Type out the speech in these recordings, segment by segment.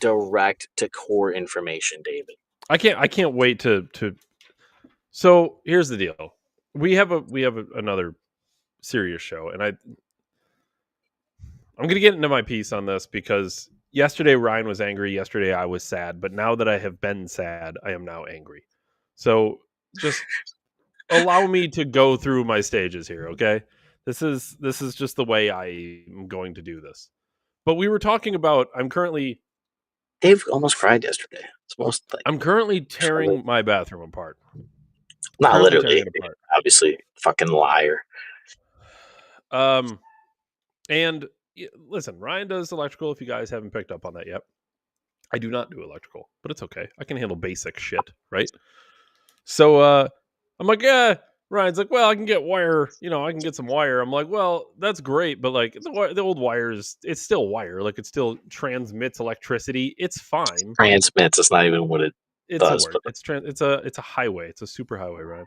direct to core information, David. I can't wait to. So here's the deal. We have another serious show, and I'm going to get into my piece on this because yesterday Ryan was angry. Yesterday I was sad, but now that I have been sad, I am now angry. So just allow me to go through my stages here, okay? This is just the way I am going to do this. But we were talking about Dave almost cried yesterday. It's most like I'm currently tearing my bathroom apart. Not literally, obviously, fucking liar. And listen, Ryan does electrical. If you guys haven't picked up on that yet, I do not do electrical, but it's okay. I can handle basic shit, right? So I'm like, yeah. Ryan's like, well, I can get wire. I can get some wire. I'm like, well, that's great, but like the old wire it's still wire. Like it still transmits electricity. It's fine. Transmits. It's not even what it does. It's a highway. It's a super highway, Ryan.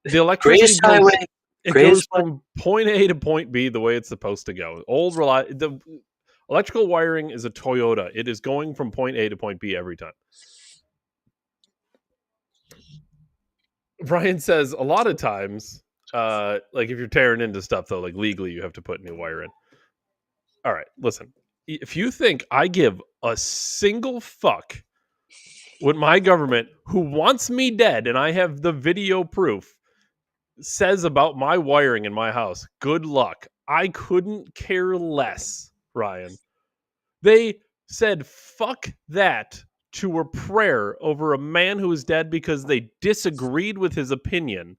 The electricity highway. It goes from point A to point B the way it's supposed to go. The electrical wiring is a Toyota. It is going from point A to point B every time. Brian says a lot of times, like if you're tearing into stuff though, like legally you have to put new wire in. All right, listen. If you think I give a single fuck what my government, who wants me dead, and I have the video proof, says about my wiring in my house, good luck. I couldn't care less, Ryan. They said fuck that to a prayer over a man who is dead because they disagreed with his opinion.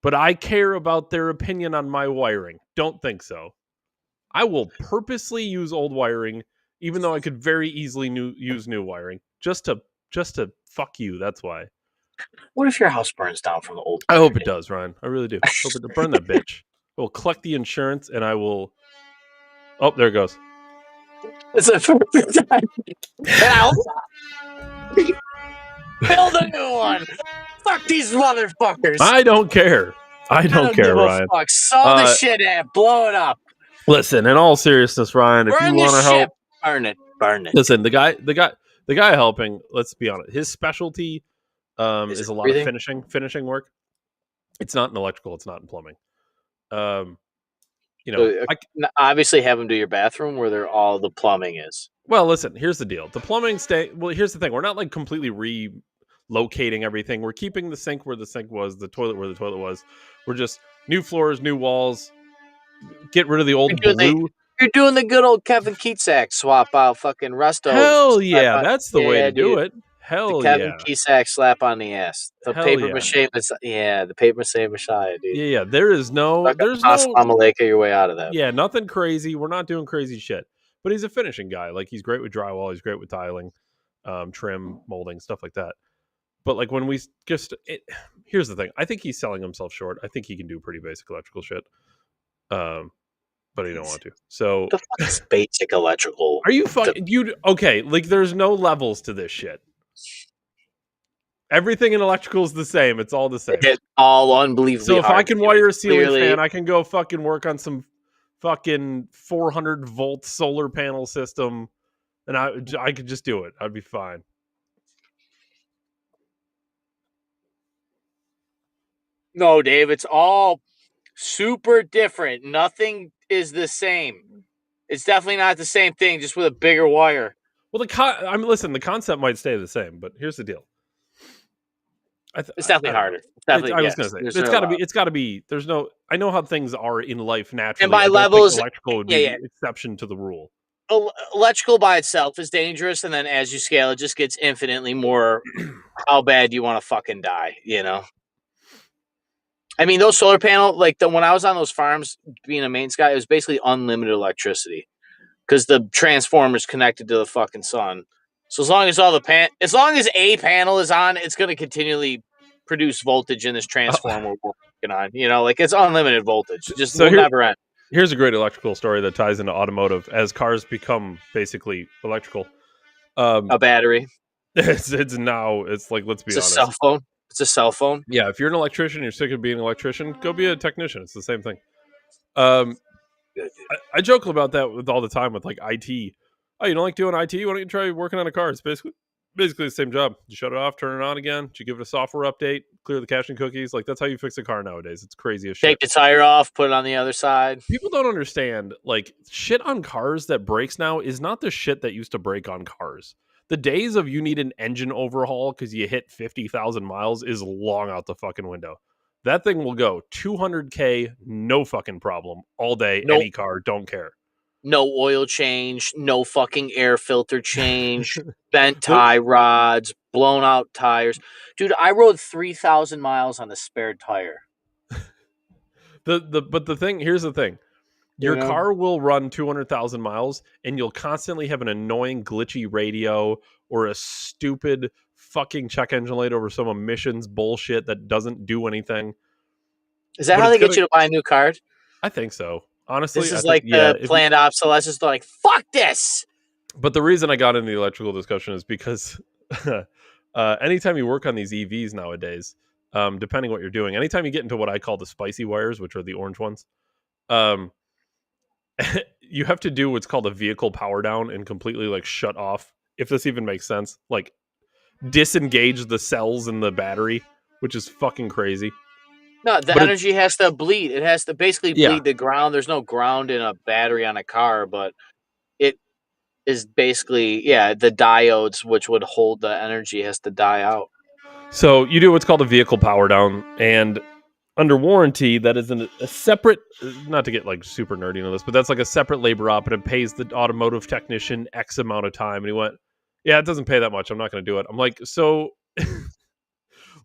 But I care about their opinion on my wiring. Don't think so. I will purposely use old wiring, even though I could very easily use new wiring, just to fuck you. That's why. What if your house burns down from the old? I hope it does, Ryan. I really do. I hope it burn that bitch. I will collect the insurance, and I will. Oh, there it goes. It's a perfect time. Build a new one. Fuck these motherfuckers. I don't care. I don't care, Ryan. Fuck. Saw the shit at. Blow it up. Listen, in all seriousness, Ryan, if you want to help, burn it. Listen, the guy helping. Let's be honest. His specialty is a lot of finishing work. It's not in electrical. It's not in plumbing. Obviously have them do your bathroom where all the plumbing is. Well, listen, here's the deal. The plumbing here's the thing. We're not like completely relocating everything. We're keeping the sink where the sink was, the toilet where the toilet was. We're just new floors, new walls. Get rid of the old blue. You're doing the good old Kevin Keatsack swap out fucking Resto. Hell yeah, that's the way to do it. Hell yeah. Kevin Keatsack slap on the ass. The paper mache, the paper mache Messiah, dude. Yeah. There's no Malika your way out of that. Yeah, nothing crazy. We're not doing crazy shit. But he's a finishing guy. Like he's great with drywall. He's great with tiling, trim, molding, stuff like that. But like when here's the thing. I think he's selling himself short. I think he can do pretty basic electrical shit. But he don't want to. So the fuck is basic electrical? Are you fucking okay? Like there's no levels to this shit. Everything in electrical is the same. It's all the same. It's all unbelievably. So if I can wire a ceiling fan, I can go fucking work on some fucking 400 volt solar panel system, and I could just do it. I'd be fine. No, Dave, it's all super different. Nothing is the same. It's definitely not the same thing, just with a bigger wire. Well, listen, the concept might stay the same, but here's the deal. It's definitely harder. I was going to say it's got to be. There's no. I know how things are in life naturally. And by levels, electrical would be exception to the rule. Electrical by itself is dangerous, and then as you scale, it just gets infinitely more. How bad you want to fucking die? I mean, those solar panel, when I was on those farms, being a maintenance guy, it was basically unlimited electricity because the transformer's connected to the fucking sun. So as long as as long as a panel is on, it's going to continually produce voltage in this transformer we're working on. It's unlimited voltage. Just never end. Here's a great electrical story that ties into automotive as cars become basically electrical. A battery. It's like, let's be honest. It's a cell phone. It's a cell phone. Yeah, if you're an electrician, you're sick of being an electrician, go be a technician. It's the same thing. I joke about that all the time with like IT. Oh, you don't like doing IT? Why don't you try working on a car? It's basically the same job. You shut it off, turn it on again. You give it a software update, clear the caching cookies. Like that's how you fix a car nowadays. It's crazy as Take shit. the tire off, put it on the other side. People don't understand. Like shit on cars that breaks now is not the shit that used to break on cars. The days of you need an engine overhaul because you hit 50,000 miles is long out the fucking window. That thing will go 200K, no fucking problem, all day, No, any car, don't care. no oil change, no fucking air filter change, bent Well, tie rods, blown out tires. Dude, I rode 3,000 miles on a spare tire. but the thing, here's the thing. You Your know? car will run 200,000 miles and you'll constantly have an annoying glitchy radio or a stupid fucking check engine light over some emissions bullshit that doesn't do anything. Is that But how it's they get gonna you to buy a new car? I think so. This Honestly, I is think like yeah, the if you planned obsolescence. They're like, fuck this. but the reason I got into the electrical discussion is because anytime you work on these EVs nowadays, depending what you're doing, anytime you get into what I call the spicy wires, which are the orange ones, um, you have to do what's called a vehicle power down and completely like shut off, if this even makes sense, like disengage the cells in the battery, which is fucking crazy. No, the But it's energy has to bleed. It has to basically yeah. bleed the ground. There's no ground in a battery on a car, but it is basically, yeah, the diodes which would hold the energy has to die out. So you do what's called a vehicle power down, and under warranty, that is a separate. Not to get like super nerdy on this, but that's like a separate labor op, and it pays the automotive technician X amount of time. And he went, "Yeah, it doesn't pay that much. I'm not going to do it." I'm like, so.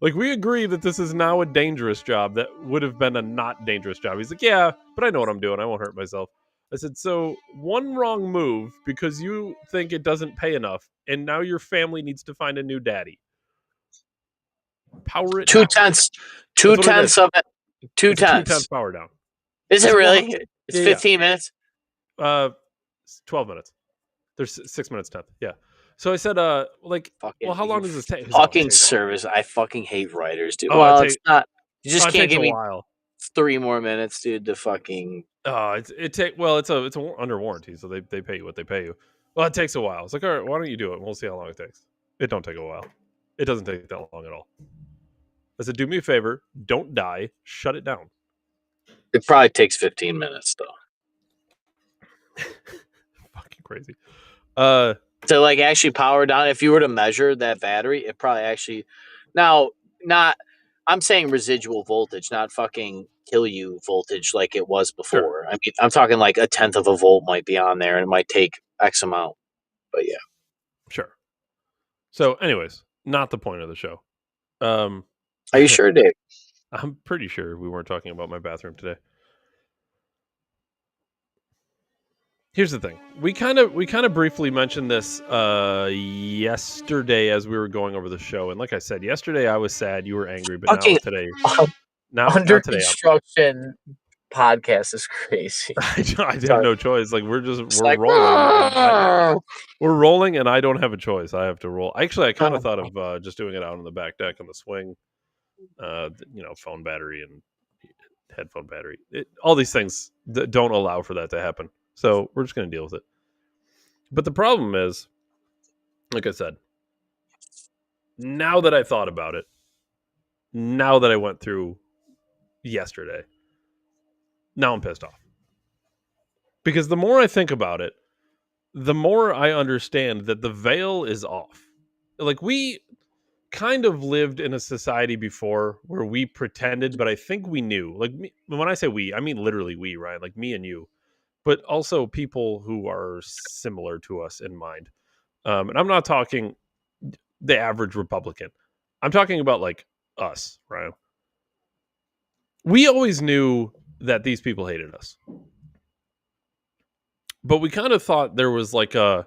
Like we agree that this is now a dangerous job that would have been a not dangerous job. He's like, yeah, but I know what I'm doing. I won't hurt myself. I said, so one wrong move because you think it doesn't pay enough, and now your family needs to find a new daddy. Power it Two down. tenths, two That's what it tenths is. of it. Two It's a 2/10 tenths. power down. Is I it said, well, really? It's yeah. 15 minutes. 12 minutes. There's 6 minutes 10th. Yeah. So I said, like, well, Fucking how long you does this take? He goes, oh, it fucking takes. service. I fucking hate writers, dude. Oh, it Well, it's takes. not. You Oh, just it can't takes give a me while. 3 more minutes, dude. To fucking Oh, it's under warranty, so they pay you what they pay you. Well, it takes a while. It's like, all right, why don't you do it? We'll see how long it takes. It don't take a while. It doesn't take that long at all. I said, do me a favor, don't die, shut it down. it probably takes 15 minutes though. Fucking crazy. To like actually power down. If you were to measure that battery, it probably actually now not. I'm saying residual voltage, not fucking kill you voltage like it was Sure, before. I mean, I'm talking like a tenth of a volt might be on there, and it might take X amount. But yeah, sure. So, anyways, not the point of the show. are you sure, Dave? I'm pretty sure we weren't talking about my bathroom today. Here's the thing. We kind of briefly mentioned this yesterday as we were going over the show, and like I said, yesterday I was sad, you were angry, but now Fucking today, now under today construction podcast is crazy. I have Sorry. no choice. Like It's we're like, rolling, we're rolling, and I don't have a choice. I have to roll. Actually, I kind of thought of just doing it out on the back deck on the swing. Phone battery and headphone battery. All these things don't allow for that to happen. So we're just going to deal with it. But the problem is, like I said, now that I thought about it, now that I went through yesterday, now I'm pissed off. Because the more I think about it, the more I understand that the veil is off. Like we kind of lived in a society before where we pretended, but I think we knew. Like when I say we, I mean literally we, right? Like me and you, but also people who are similar to us in mind. And I'm not talking the average Republican. I'm talking about like us, right? We always knew that these people hated us, but we kind of thought there was like I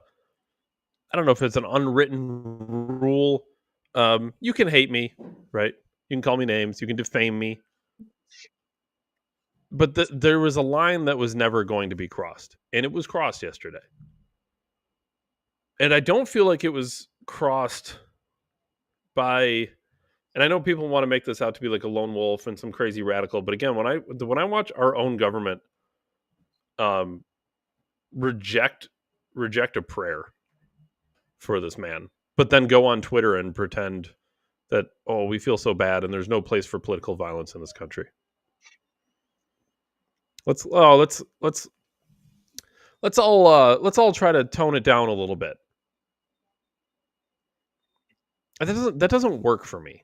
don't know if it's an unwritten rule. You can hate me, right? You can call me names. You can defame me. But there was a line that was never going to be crossed. And it was crossed yesterday. And I don't feel like it was crossed by... And I know people want to make this out to be like a lone wolf and some crazy radical. But again, when I watch our own government reject reject a prayer for this man, but then go on Twitter and pretend that, oh, we feel so bad and there's no place for political violence in this country. Let's all try to tone it down a little bit. That doesn't work for me.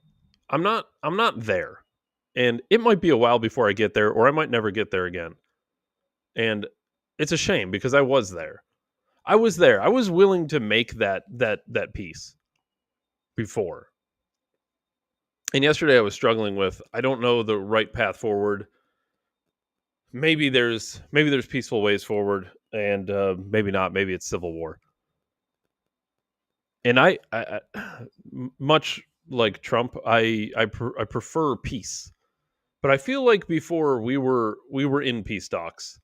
I'm not there. And it might be a while before I get there, or I might never get there again. And it's a shame because I was there. I was there. I was willing to make that peace before. And yesterday I was struggling with, I don't know the right path forward. Maybe there's peaceful ways forward, and maybe not. Maybe it's civil war. And I much like Trump, I prefer peace. But I feel like before we were in peace talks,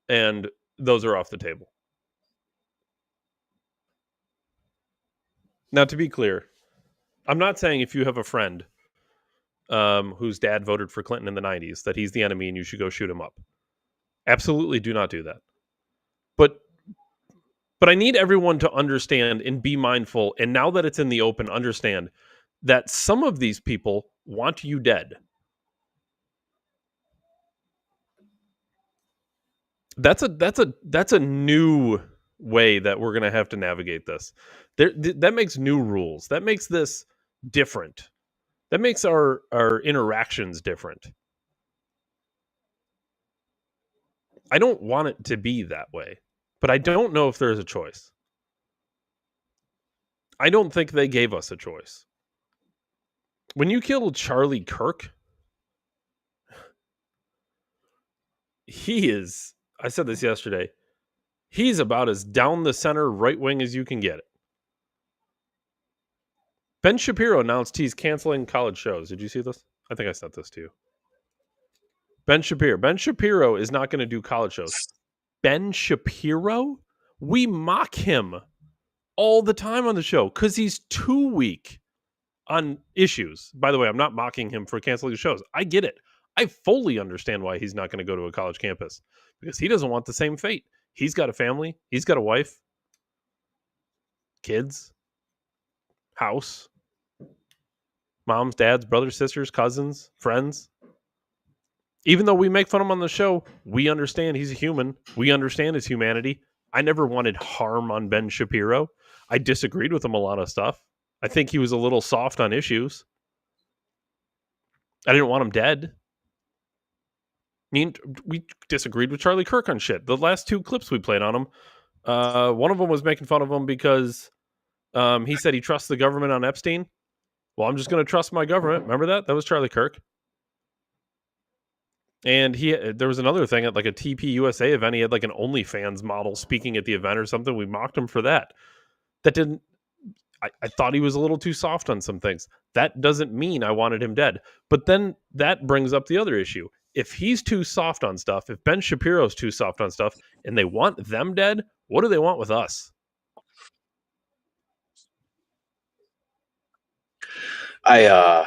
and those are off the table. Now, to be clear, I'm not saying if you have a friend whose dad voted for Clinton in the 90s that he's the enemy and you should go shoot him up. Absolutely do not do that. But I need everyone to understand and be mindful, and now that it's in the open, understand that some of these people want you dead. That's a new way that we're going to have to navigate this. That makes new rules. That makes this different. That makes our interactions different. I don't want it to be that way, but I don't know if there's a choice. I don't think they gave us a choice. When you killed Charlie Kirk, he is, I said this yesterday, he's about as down the center right wing as you can get it. Ben Shapiro announced he's canceling college shows. Did you see this? I think I sent this to you. Ben Shapiro is not going to do college shows. Ben Shapiro? We mock him all the time on the show because he's too weak on issues. By the way, I'm not mocking him for canceling shows. I get it. I fully understand why he's not going to go to a college campus because he doesn't want the same fate. He's got a family. He's got a wife, kids, house, moms, dads, brothers, sisters, cousins, friends. Even though we make fun of him on the show, we understand he's a human. We understand his humanity. I never wanted harm on Ben Shapiro. I disagreed with him a lot of stuff. I think he was a little soft on issues. I didn't want him dead. I mean, we disagreed with Charlie Kirk on shit. The last two clips we played on him, one of them was making fun of him because he said he trusts the government on Epstein. Well, I'm just going to trust my government. Remember that? That was Charlie Kirk. And there was another thing at like a TP USA event. He had like an OnlyFans model speaking at the event or something. We mocked him for that. That didn't. I thought he was a little too soft on some things. That doesn't mean I wanted him dead. But then that brings up the other issue. If he's too soft on stuff, if Ben Shapiro's too soft on stuff, and they want them dead, what do they want with us? I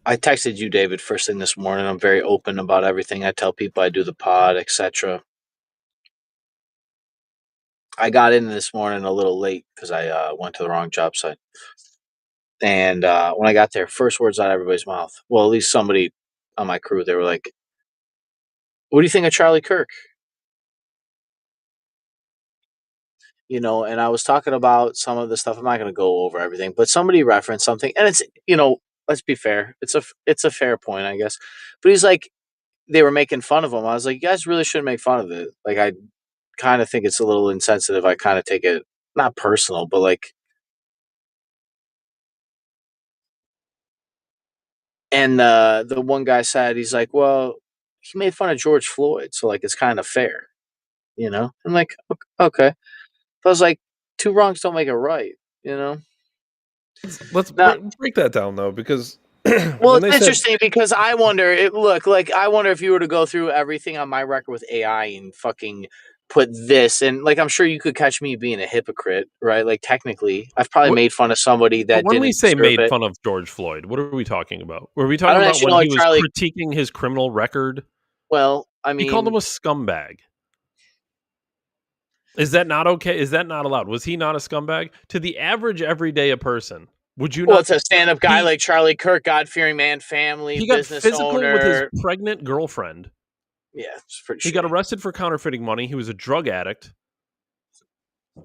texted you, David, first thing this morning. I'm very open about everything. I tell people I do the pod, etc. I got in this morning a little late because I went to the wrong job site. And when I got there, first words out of everybody's mouth, well, at least somebody on my crew, they were like, what do you think of Charlie Kirk? You know, and I was talking about some of the stuff. I'm not going to go over everything, but somebody referenced something, and it's, you know, let's be fair. It's a fair point, I guess. But he's like, they were making fun of him. I was like, you guys really shouldn't make fun of it. Like, I kind of think it's a little insensitive. I kind of take it not personal, but like, and the one guy said, he's like, well, he made fun of George Floyd, so like it's kind of fair, you know. I'm like, okay. So I was like, two wrongs don't make it right, you know. Let's Now, break that down though, because well, it's interesting because I wonder. I wonder if you were to go through everything on my record with AI and fucking put this, and like, I'm sure you could catch me being a hypocrite, right? Like, technically, I've probably made fun of somebody that when didn't we say deserve made it. fun of George Floyd, what are we talking about? Were we I talking don't about actually when know he if was Charlie. critiquing his criminal record? Well, I He called him mean, a scumbag. Is that not okay? Is that not allowed? Was he not a scumbag? To the average everyday person, would you Well, not? it's a stand-up guy He like Charlie Kirk, God-fearing man, family, he got business physical with his owner. pregnant girlfriend. Yeah, it's pretty He got shitty. arrested for counterfeiting money. He was a drug addict.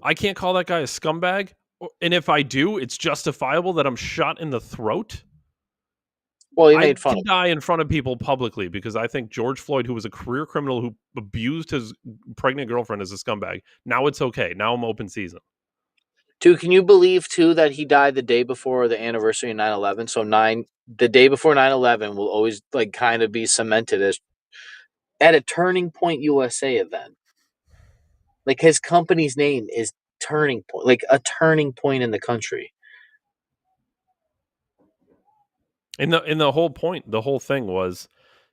I can't call that guy a scumbag. And if I do, it's justifiable that I'm shot in the throat. Well, he I made fun can of him. die in front of people publicly because I think George Floyd, who was a career criminal who abused his pregnant girlfriend, is a scumbag. Now it's okay. Now I'm open season. Dude, can you believe too that he died the day before the anniversary of 9/11? So the day before 9/11 will always like kind of be cemented as at a Turning Point USA event. Like his company's name is Turning Point, like a turning point in the country. And the whole point, the whole thing was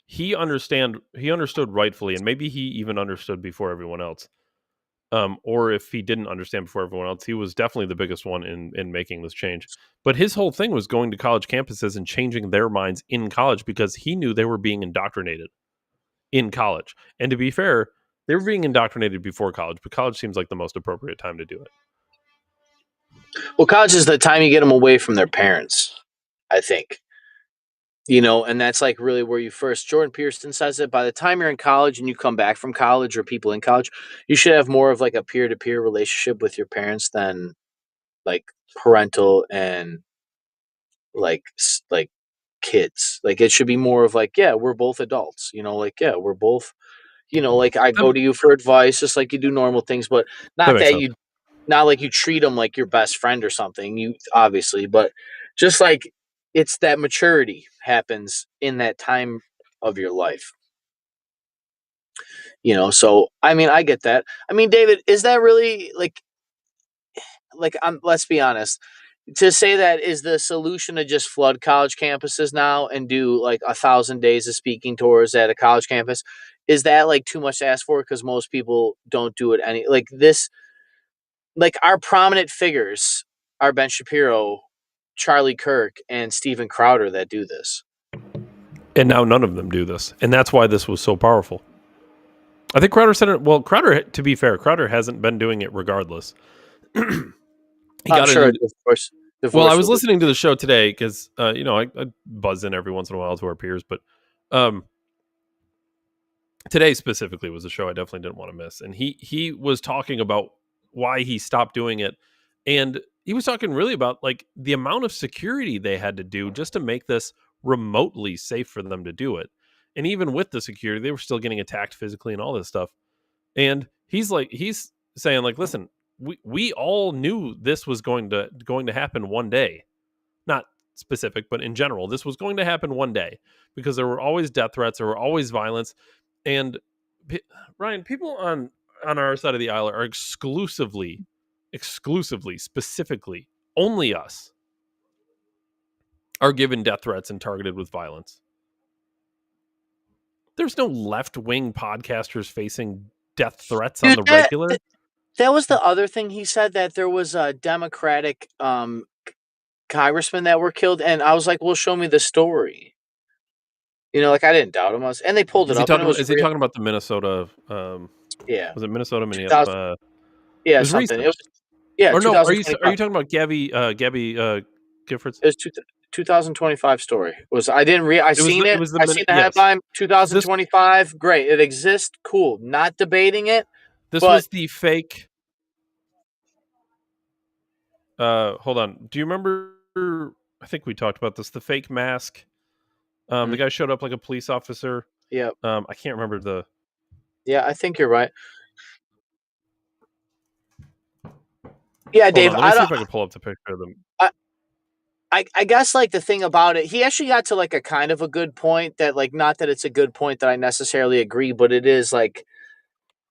he understood rightfully, and maybe he even understood before everyone else. Or if he didn't understand before everyone else, he was definitely the biggest one in making this change. But his whole thing was going to college campuses and changing their minds in college because he knew they were being indoctrinated in college. And to be fair, they were being indoctrinated before college, but college seems like the most appropriate time to do it. Well, college is the time you get them away from their parents, I think. And that's like really where you first. Jordan Peterson says it. By the time you're in college and you come back from college, or people in college, you should have more of like a peer to peer relationship with your parents than like parental and like kids. Like it should be more of like, yeah, we're both adults. Like yeah, we're both. Like I That, go to you for advice, just like you do normal things, but that not makes that sense. you not like you treat them like your best friend or something. You obviously, but just like it's that maturity happens in that time of your life. So I mean, I get that. I mean, David, is that really like let's be honest, to say that is the solution to just flood college campuses now and do like 1,000 days of speaking tours at a college campus? Is that like too much to ask for? Because most people don't do it any like this. Like our prominent figures are Ben Shapiro, Charlie Kirk, and Steven Crowder that do this. And now none of them do this. And that's why this was so powerful. I think Crowder said it. Well, Crowder, to be fair, Crowder hasn't been doing it regardless. He I'm got sure into. a divorce Well, I divorce was will do. listening to the show today because I buzz in every once in a while to our peers, but um, today specifically was a show I definitely didn't want to miss, and he was talking about why he stopped doing it, and he was talking really about like the amount of security they had to do just to make this remotely safe for them to do it, and even with the security, they were still getting attacked physically and all this stuff. And he's saying like, listen, we all knew this was going to happen one day. Not specific, but in general, this was going to happen one day because there were always death threats, there were always violence, and Ryan, people on our side of the aisle are exclusively, specifically, only us are given death threats and targeted with violence. There's no left wing podcasters facing death threats on Dude, the that regular. that was the other thing he said, that there was a Democratic congressmen that were killed, and I was like, "Well, show me the story." Like I didn't doubt him. And they pulled it Is he up, and talking it about? was Is he real. talking about the Minnesota? Yeah, Was it Minnesota? 2000. It Yeah, was something. It recent. was yeah, Or no? Are 2025. you talking about Gabby Giffords? It was 2025 story. I didn't read. I seen It it. was the I seen the yes. headline. So this 2025. Great. It exists. Cool. Not debating it, this but was the fake. Hold on. Do you remember? I think we talked about this. The fake mask. The guy showed up like a police officer. yeah, I can't remember the. yeah. I think you're right. Yeah, Hold Dave. on. Let me I see don't. if I can pull up the picture of them. I guess like the thing about it, he actually got to like a kind of a good point that like not that it's a good point that I necessarily agree, but it is like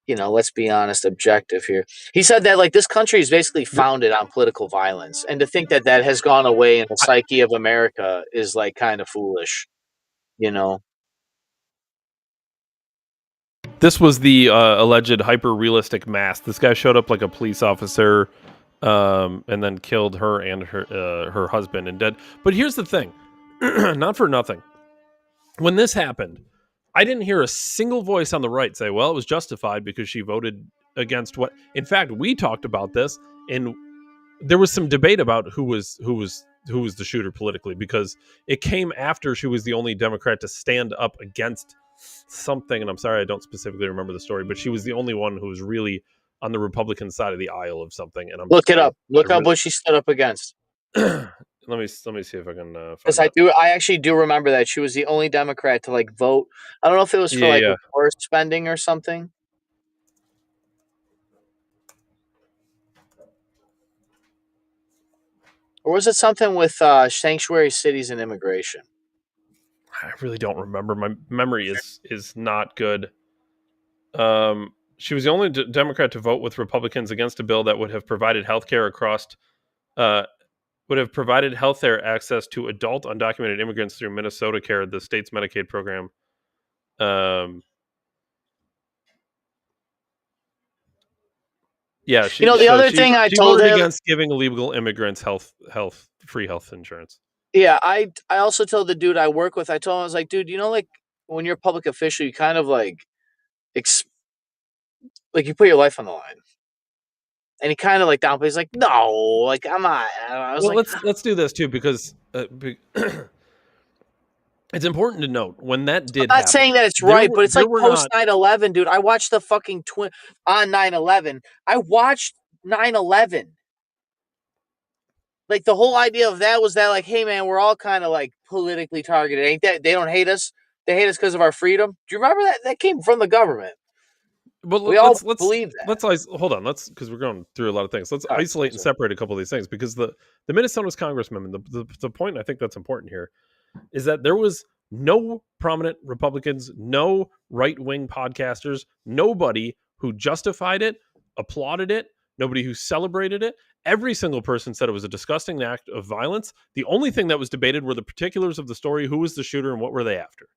let's be honest, objective here. He said that like this country is basically founded on political violence, and to think that that has gone away in the I, psyche of America is like kind of foolish. You know. this was the alleged hyper realistic mask. This guy showed up like a police officer, and then killed her and her husband and dead. But here's the thing, not for nothing. When this happened, I didn't hear a single voice on the right say, "Well, it was justified because she voted against what. In fact, we talked about this, and there was some debate about who was the shooter politically, because it came after she was the only Democrat to stand up against something, and I'm sorry I don't specifically remember the story, but she was the only one who was really on the Republican side of the aisle of something. And Look it up. Look up what she stood up against. let me see if I can Because find that. I actually do remember that she was the only Democrat to like vote. I don't know if it was for like Yeah. war spending or something. Or was it something with sanctuary cities and immigration? I really don't remember. My memory is not good. She was the only Democrat to vote with Republicans against a bill that would have provided healthcare across would have provided healthcare access to adult undocumented immigrants through Minnesota Care, the state's Medicaid program. Yeah, You know, the other thing I she told voted him. against giving illegal immigrants free health insurance. Yeah, I also told the dude I work with. I told him, I was like, dude, you know, like when you're a public official, you kind of like like you put your life on the line. And he kind of like downplays, like, no, like I'm not. I was Well, like, let's do this too, because it's important to note when that did I'm not happen. saying that it's right, but it's There like were post not 9/11, dude. I watched the fucking on 9/11. I watched 9/11. Like the whole idea of that was that, like, hey man, we're all kind of like politically targeted. Ain't that? They don't hate us. They hate us because of our freedom. Do you remember that? That came from the government. Well, We all believe that. hold on. Let's, because we're going through a lot of things. Let's All right, isolate and separate a couple of these things, because the Minnesota's congressman, the point I think that's important here is that there was no prominent Republicans, no right wing podcasters, nobody who justified it, applauded it, nobody who celebrated it. Every single person said it was a disgusting act of violence. The only thing that was debated were the particulars of the story, who was the shooter, and what were they after.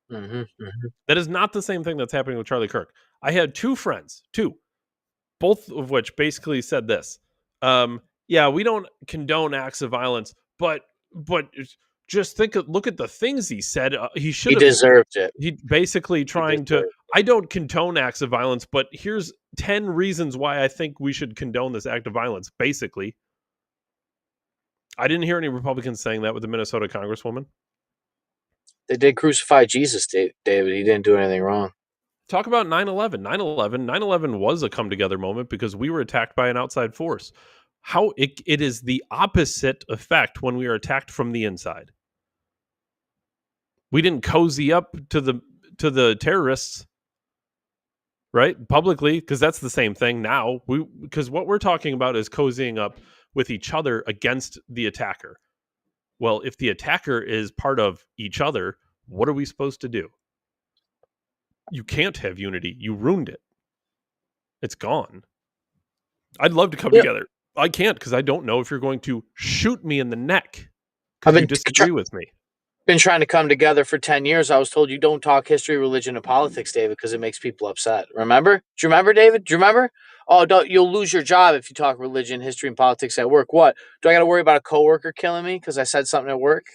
That is not the same thing that's happening with Charlie Kirk. I had two friends, both of which basically said this. Yeah, we don't condone acts of violence, but just look at the things he said. He should He have. deserved it. He basically trying to. I don't condone acts of violence, but here's 10 reasons why I think we should condone this act of violence. Basically, I didn't hear any Republicans saying that with the Minnesota congresswoman. They did crucify Jesus, David. He didn't do anything wrong. Talk about 9/11. 9/11 was a come together moment because we were attacked by an outside force. How it is the opposite effect when we are attacked from the inside. We didn't cozy up to the terrorists, right? Publicly, because that's the same thing now. Because what we're talking about is cozying up with each other against the attacker. Well, if the attacker is part of each other, what are we supposed to do? You can't have unity. You ruined it. It's gone. I'd love to come together. I can't, because I don't know if you're going to shoot me in the neck because you disagree with me. Been trying to come together for 10 years. I was told you don't talk history, religion, and politics, David, because it makes people upset. Remember? Do you remember, David? Do you remember? Oh, you'll lose your job if you talk religion, history, and politics at work. What? Do I got to worry about a coworker killing me because I said something at work?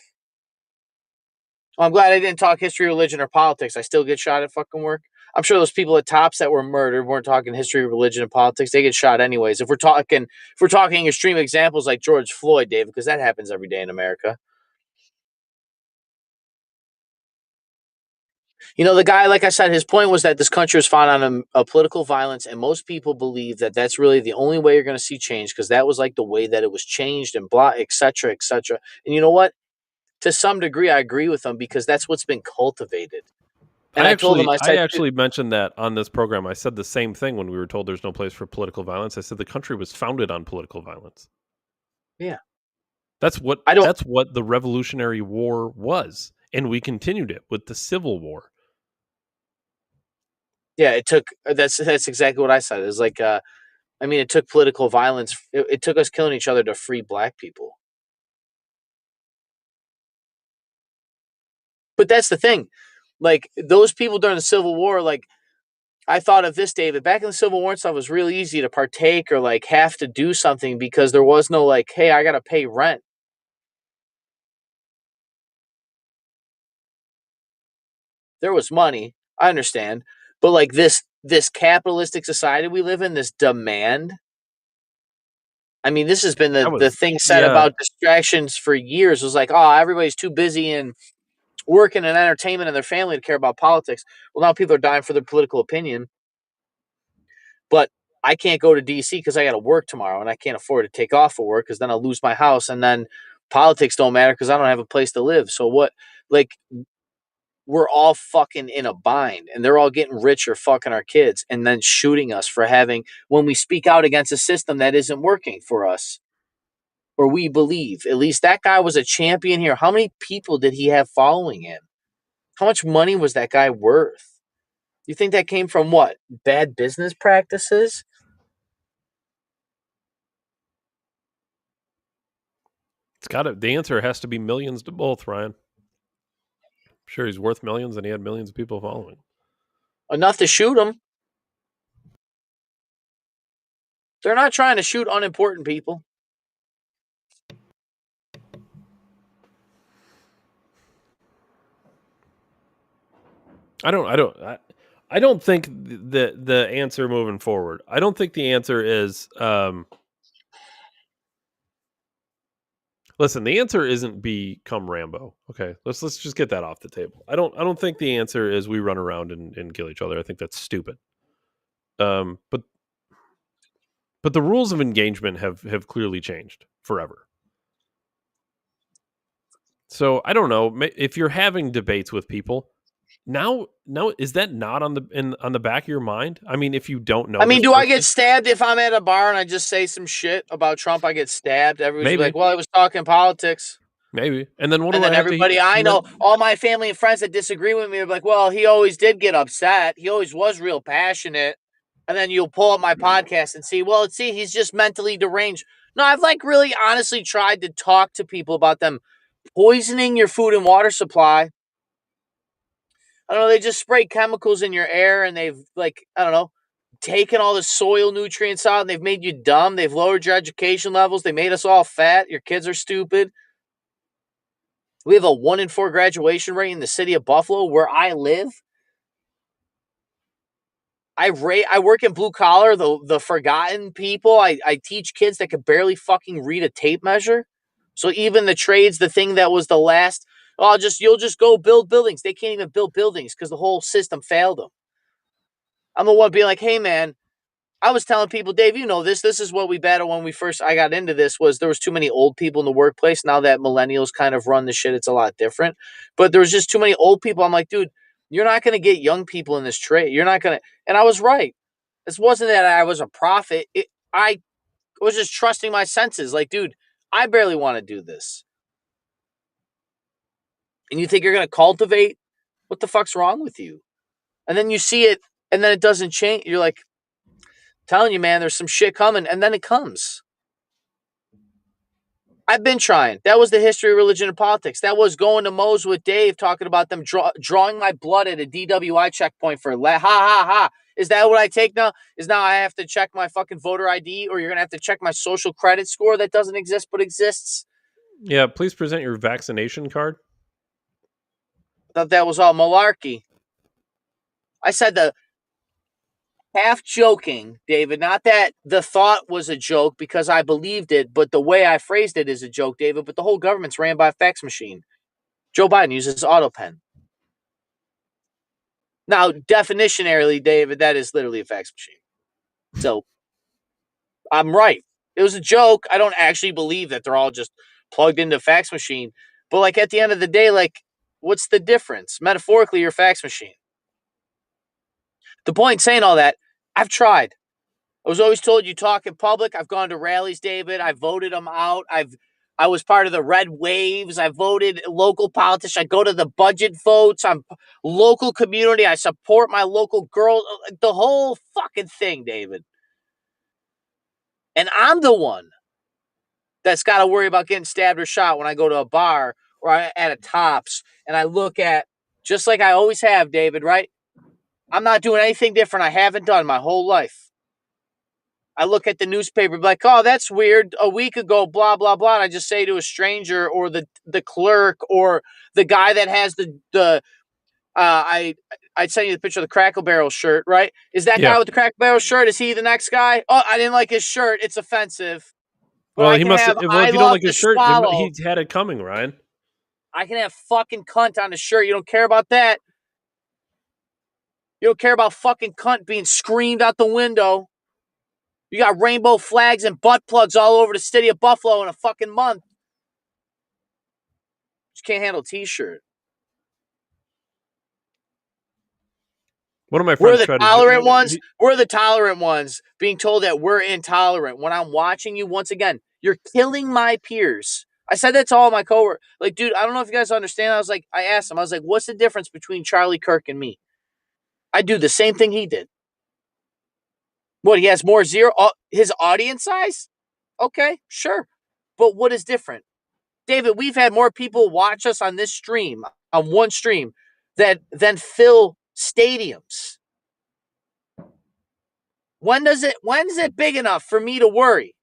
Well, I'm glad I didn't talk history, religion, or politics. I still get shot at fucking work. I'm sure those people at Tops that were murdered weren't talking history, religion, and politics. They get shot anyways. If we're talking extreme examples like George Floyd, David, because that happens every day in America. You know, the guy, like I said, his point was that this country was founded on a political violence, and most people believe that that's really the only way you're going to see change, because that was like the way that it was changed and blah, et cetera, et cetera. And you know what? To some degree, I agree with him because that's what's been cultivated. And I told him, I said, actually mentioned that on this program. I said the same thing when we were told there's no place for political violence. I said the country was founded on political violence. yeah, That's what the Revolutionary War was, and we continued it with the Civil War. Yeah, it took that's exactly what I said. It's like, it took political violence. It took us killing each other to free black people. But that's the thing. Like, those people during the Civil War, like, I thought of this, David. Back in the Civil War and stuff, it was really easy to partake or like have to do something because there was no like, hey, I got to pay rent. There was money, I understand, but like this capitalistic society we live in, this demand. I mean, this has been the thing said about distractions for years. It was like, oh, everybody's too busy in working and entertainment and their family to care about politics. Well, now people are dying for their political opinion, but I can't go to DC because I got to work tomorrow and I can't afford to take off for work because then I'll lose my house and then politics don't matter because I don't have a place to live. So what, like, we're all fucking in a bind and they're all getting rich or fucking our kids and then shooting us for having, when we speak out against a system that isn't working for us or we believe. At least that guy was a champion here. How many people did he have following him? How much money was that guy worth? You think that came from what? Bad business practices? It's got to. The answer has to be millions to both, Ryan. I'm sure he's worth millions, and he had millions of people following. Enough to shoot him. They're not trying to shoot unimportant people. I don't think the answer moving forward. I don't think the answer is. Listen, the answer isn't become Rambo. Okay, let's just get that off the table. I don't think the answer is we run around and kill each other. I think that's stupid. But the rules of engagement have clearly changed forever. So I don't know if you're having debates with people now. Is that not on the back of your mind? I mean, if you don't know, I mean, do I get stabbed if I'm at a bar and I just say some shit about Trump? I get stabbed. Everybody's like, "Well, I was talking politics." Maybe, and then what? And then everybody I know, all my family and friends that disagree with me are like, "Well, he always did get upset. He always was real passionate." And then you'll pull up my podcast and see, well, see, he's just mentally deranged. No, I've like really honestly tried to talk to people about them poisoning your food and water supply. I don't know, they just spray chemicals in your air and they've like, I don't know, taken all the soil nutrients out and they've made you dumb. They've lowered your education levels. They made us all fat. Your kids are stupid. We have a 1 in 4 graduation rate in the city of Buffalo where I live. I work in blue collar, the forgotten people. I teach kids that could barely fucking read a tape measure. So even the trades, the thing that was the last, you'll just go build buildings. They can't even build buildings because the whole system failed them. I'm the one being like, hey man, I was telling people, Dave, you know this. This is what we battled when I got into this was there was too many old people in the workplace. Now that millennials kind of run the shit, it's a lot different. But there was just too many old people. I'm like, dude, you're not going to get young people in this trade. You're not going to. And I was right. This wasn't that I was a prophet. I was just trusting my senses. Like, dude, I barely want to do this. And you think you're going to cultivate? What the fuck's wrong with you? And then you see it, and then it doesn't change. You're like, telling you, man, there's some shit coming, and then it comes. I've been trying. That was the history of religion and politics. That was going to Moe's with Dave, talking about them drawing my blood at a DWI checkpoint for ha ha ha. Is that what I take now? Is now I have to check my fucking voter ID, or you're gonna have to check my social credit score that doesn't exist but exists? Yeah, please present your vaccination card. I thought that was all malarkey. I said the half joking, David, not that the thought was a joke because I believed it, but the way I phrased it is a joke, David. But the whole government's ran by a fax machine. Joe Biden uses auto pen. Now, definitionarily, David, that is literally a fax machine. So I'm right. It was a joke. I don't actually believe that they're all just plugged into a fax machine. But like at the end of the day, like, what's the difference? Metaphorically, your fax machine. The point in saying all that, I've tried. I was always told you talk in public. I've gone to rallies, David. I voted them out. I was part of the red waves. I voted local politics. I go to the budget votes. I'm local community. I support my local girls. The whole fucking thing, David. And I'm the one that's got to worry about getting stabbed or shot when I go to a bar or at a Tops and I look at, just like I always have, David, right? I'm not doing anything different I haven't done my whole life. I look at the newspaper like, oh, that's weird. A week ago, blah, blah, blah. And I just say to a stranger or the clerk or the guy that has the I'd send you the picture of the Crackle Barrel shirt, right? Is that Yeah. guy with the Crackle Barrel shirt? Is he the next guy? Oh, I didn't like his shirt. It's offensive. But Well, I he can must. have Well, I if you don't love like to his shirt, swallow. he had it coming, Ryan. I can have fucking cunt on the shirt. You don't care about that. You don't care about fucking cunt being screamed out the window. You got rainbow flags and butt plugs all over the city of Buffalo in a fucking month. Just can't handle a t-shirt. One of my We're friends the tried to. tolerant ones. We're the tolerant ones being told that we're intolerant. When I'm watching you, once again, you're killing my peers. I said that to all my coworkers. Like, dude, I don't know if you guys understand. I asked him, I was like, what's the difference between Charlie Kirk and me? I do the same thing he did. What, he has more zero, his audience size? Okay, sure. But what is different? David, we've had more people watch us on this stream, on one stream, than fill stadiums. When's it big enough for me to worry?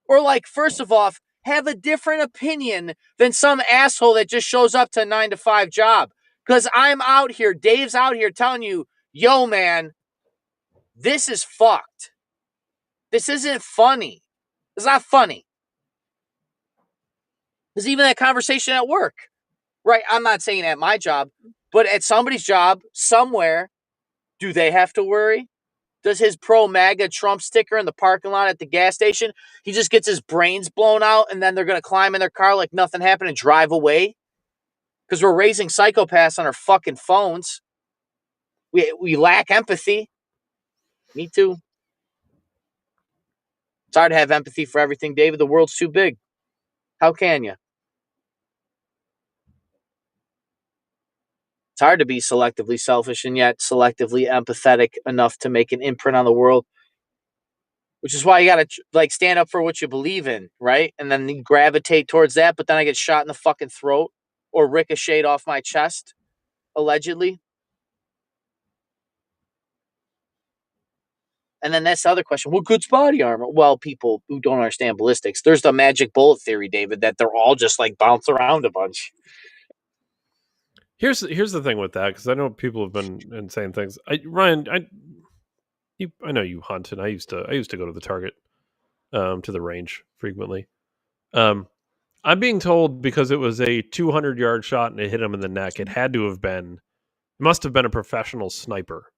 Or like, first of all, have a different opinion than some asshole that just shows up to a 9-to-5 job. Because I'm out here, Dave's out here telling you, yo, man, this is fucked. This isn't funny. It's not funny. There's even that conversation at work, right? I'm not saying at my job, but at somebody's job, somewhere, do they have to worry? Does his pro MAGA Trump sticker in the parking lot at the gas station, he just gets his brains blown out and then they're going to climb in their car like nothing happened and drive away? Because we're raising psychopaths on our fucking phones. We lack empathy. Me too. It's hard to have empathy for everything, David. The world's too big. How can you? It's hard to be selectively selfish and yet selectively empathetic enough to make an imprint on the world. Which is why you gotta like stand up for what you believe in, right? And then you gravitate towards that. But then I get shot in the fucking throat or ricocheted off my chest, allegedly. And then that's the other question. What good's body armor? Well, people who don't understand ballistics, there's the magic bullet theory, David, that they're all just like bounce around a bunch. Here's the thing with that, because I know people have been saying things. Ryan, I know you hunt, and I used to go to the target, to the range frequently. Um, I'm being told because it was a 200-yard shot and it hit him in the neck, it must have been a professional sniper.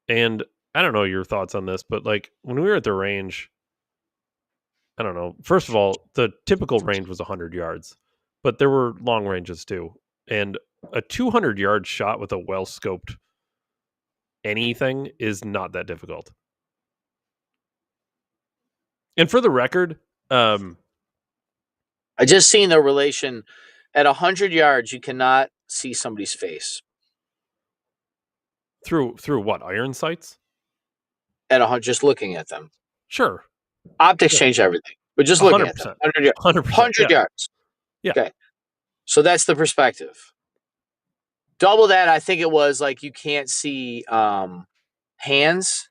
And I don't know your thoughts on this, but like when we were at the range, I don't know. First of all, the typical range was 100 yards, but there were long ranges too. And a 200-yard shot with a well-scoped anything is not that difficult. And for the record, I just seen the relation at 100 yards, you cannot see somebody's face. through what, iron sights? At 100, just looking at them. Sure. Optics Yeah. change everything, but just looking at them. 100 100%. yards. Yeah. Okay. So that's the perspective. Double that, I think it was like you can't see hands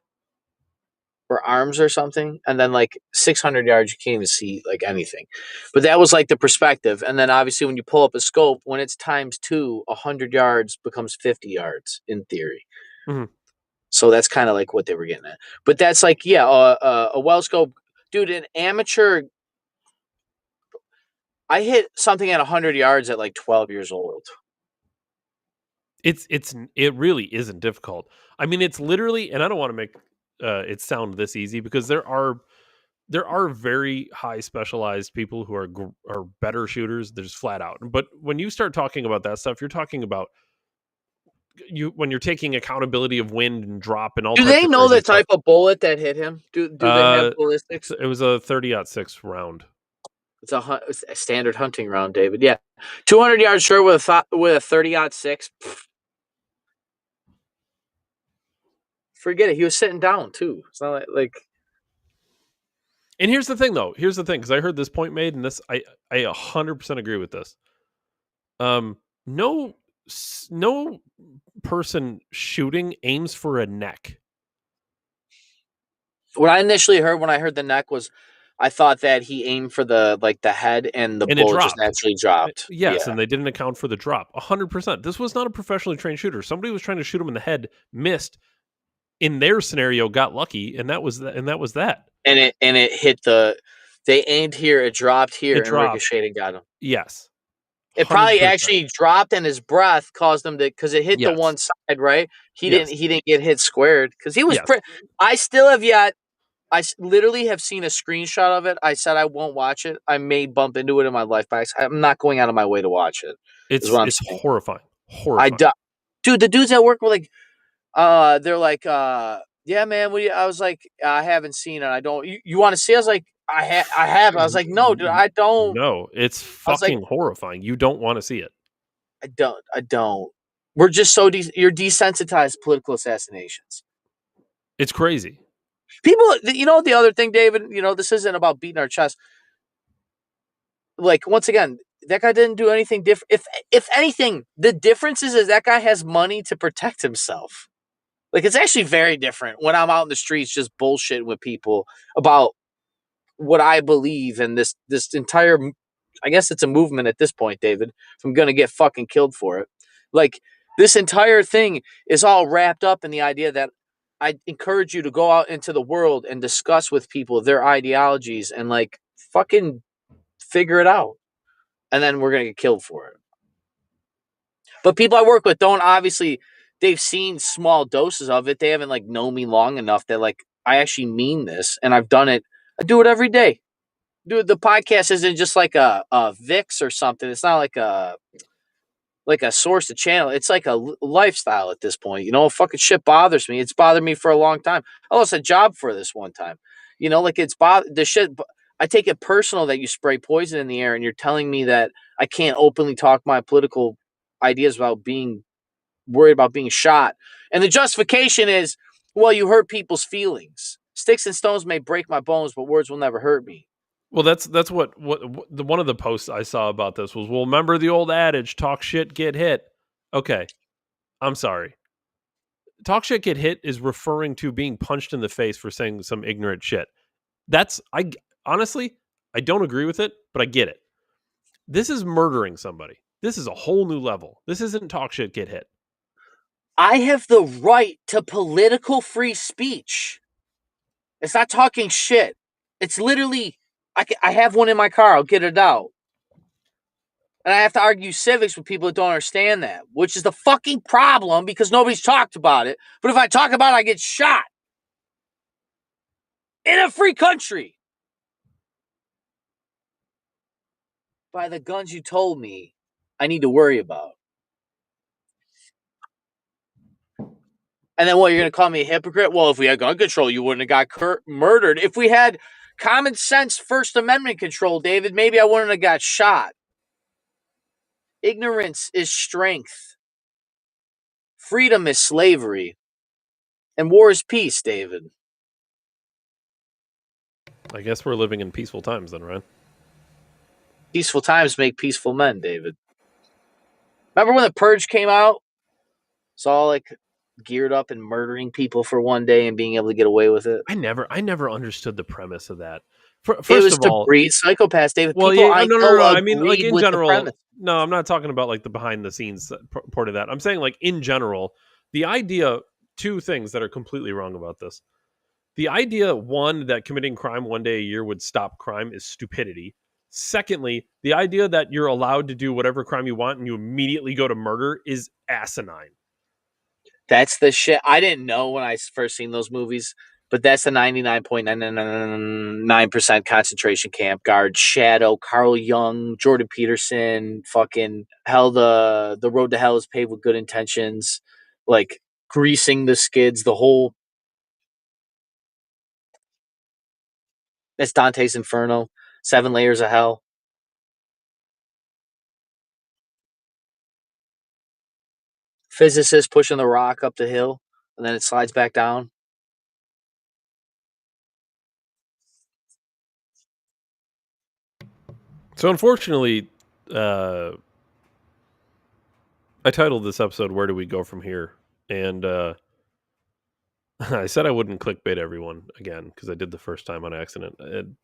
or arms or something. And then like 600 yards, you can't even see like anything. But that was like the perspective. And then obviously when you pull up a scope, when it's times 2, 100 yards becomes 50 yards in theory. Mm-hmm. So that's kind of like what they were getting at. But that's like, yeah, a well scope. Dude, an amateur. I hit something at 100 yards at like 12 years old. It really isn't difficult. I mean, it's literally, and I don't want to make it sound this easy, because there are very high specialized people who are better shooters. They're just flat out. But when you start talking about that stuff, you're talking about when you're taking accountability of wind and drop and all Do types they of know crazy the stuff. type of bullet that hit him? Do they have ballistics? It was a 30-06 round. It's a standard hunting round, David. Yeah, 200 yards short with a 30-06. Forget it. He was sitting down too. It's not like. And here's the thing, though. Here's the thing, because I heard this point made, and this I 100% agree with this. No person shooting aims for a neck. What I initially heard when I heard the neck was I thought that he aimed for the head and the And it bullet just dropped. naturally dropped. Yes, Yeah. and they didn't account for the drop. 100%. This was not a professionally trained shooter. Somebody was trying to shoot him in the head, missed. In their scenario, got lucky, and that was that. And it hit they aimed here, it dropped here, It and dropped. ricocheted and got him. Yes, It probably 100%. actually dropped, and his breath caused him to, because it hit the Yes, one side, right? yes, He didn't get hit squared because he was. yes. I still have yet. Literally have seen a screenshot of it. I said I won't watch it. I may bump into it in my life, but I'm not going out of my way to watch it. Is what I'm It's saying. horrifying, I horrifying. do, dude. The dudes at work were like, they're like, yeah, man. I was like, I haven't seen it. I don't. You want to see? I was like, I have. I was like, no, dude, I don't. No, it's I was like, fucking horrifying. You don't want to see it. I don't. We're just so you're desensitized to political assassinations. It's crazy. People, the other thing, David. This isn't about beating our chest. Like, once again, that guy didn't do anything different. If anything, the difference is that guy has money to protect himself. Like, it's actually very different when I'm out in the streets just bullshitting with people about what I believe, and this entire, I guess it's a movement at this point, David. If I'm gonna get fucking killed for it, like, this entire thing is all wrapped up in the idea that I encourage you to go out into the world and discuss with people their ideologies and, like, fucking figure it out, and then we're gonna get killed for it. But people I work with don't, obviously, they've seen small doses of it. They haven't, like, known me long enough that, like, I actually mean this, and I've done it. I do it every day. Dude, the podcast isn't just like a Vix or something. It's not like a source to channel. It's like a lifestyle at this point. Fucking shit bothers me. It's bothered me for a long time. I lost a job for this one time. Like, it's the shit. I take it personal that you spray poison in the air and you're telling me that I can't openly talk my political ideas about being worried about being shot. And the justification is, well, you hurt people's feelings. Sticks and stones may break my bones, but words will never hurt me. Well, that's what the one of the posts I saw about this was. Well, remember the old adage, talk shit, get hit. Okay, I'm sorry. Talk shit, get hit is referring to being punched in the face for saying some ignorant shit. I honestly, I don't agree with it, but I get it. This is murdering somebody. This is a whole new level. This isn't talk shit, get hit. I have the right to political free speech. It's not talking shit. It's literally, I have one in my car. I'll get it out. And I have to argue civics with people that don't understand that, which is the fucking problem because nobody's talked about it. But if I talk about it, I get shot. In a free country. By the guns you told me I need to worry about. And then what, you're going to call me a hypocrite? Well, if we had gun control, you wouldn't have got murdered. If we had common sense First Amendment control, David, maybe I wouldn't have got shot. Ignorance is strength. Freedom is slavery. And war is peace, David. I guess we're living in peaceful times then, Ryan. Peaceful times make peaceful men, David. Remember when The Purge came out? It's all like geared up and murdering people for one day and being able to get away with it. I never understood the premise of that. It First was of to all, breed psychopaths, David. well, People yeah, I no. know I mean, like agreed in with the general, premise. no, I'm not talking about like the behind the scenes part of that. I'm saying like in general, the idea, two things that are completely wrong about this. The idea, one, that committing crime one day a year would stop crime is stupidity. Secondly, the idea that you're allowed to do whatever crime you want and you immediately go to murder is asinine. That's the shit. I didn't know when I first seen those movies, but that's the 99.999% concentration camp. Guard Shadow, Carl Jung, Jordan Peterson, fucking hell. The road to hell is paved with good intentions, like greasing the skids. The whole, that's Dante's Inferno. 7 layers of hell. Physicist pushing the rock up the hill, and then it slides back down. So unfortunately, I titled this episode "Where Do We Go From Here?" and I said I wouldn't clickbait everyone again because I did the first time on accident,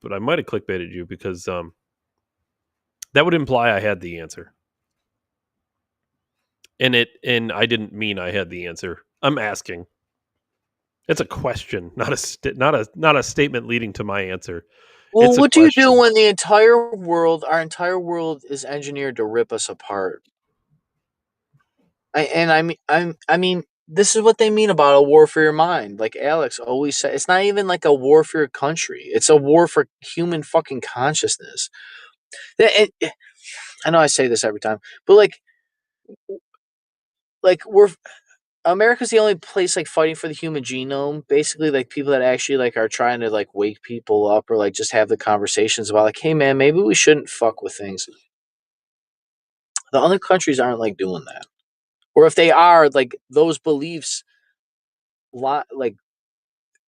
but I might have clickbaited you because that would imply I had the answer, and I didn't mean I had the answer. I'm asking. It's a question, not a statement leading to my answer. Well, It's a what do you do question. when our entire world is engineered to rip us apart? I mean, this is what they mean about a war for your mind. Like Alex always said, it's not even like a war for your country. It's a war for human fucking consciousness. I know I say this every time, but we're America's the only place like fighting for the human genome. Basically, like people that actually like are trying to like wake people up or like just have the conversations about like, hey man, maybe we shouldn't fuck with things. The other countries aren't like doing that, or if they are, like those beliefs, like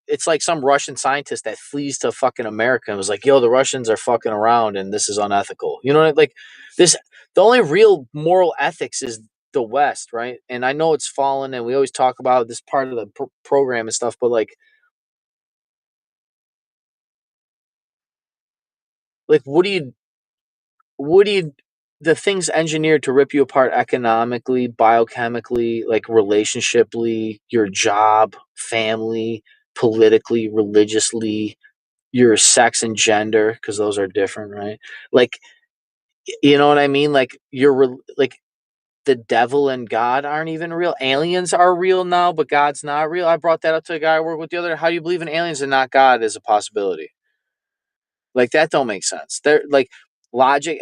it's like some Russian scientist that flees to fucking America and was like, "Yo, the Russians are fucking around, and this is unethical." You know, like this. The only real moral ethics is the West, right? And I know it's fallen, and we always talk about this part of the program and stuff, but like, what do you, the things engineered to rip you apart economically, biochemically, like relationshiply, your job, family, politically, religiously, your sex and gender, because those are different, right? Like, you know what I mean? Like, like the devil and God aren't even real. Aliens are real now, but God's not real. I brought that up to a guy I work with the other day. How do you believe in aliens and not God is a possibility? Like, that don't make sense. They're like, logic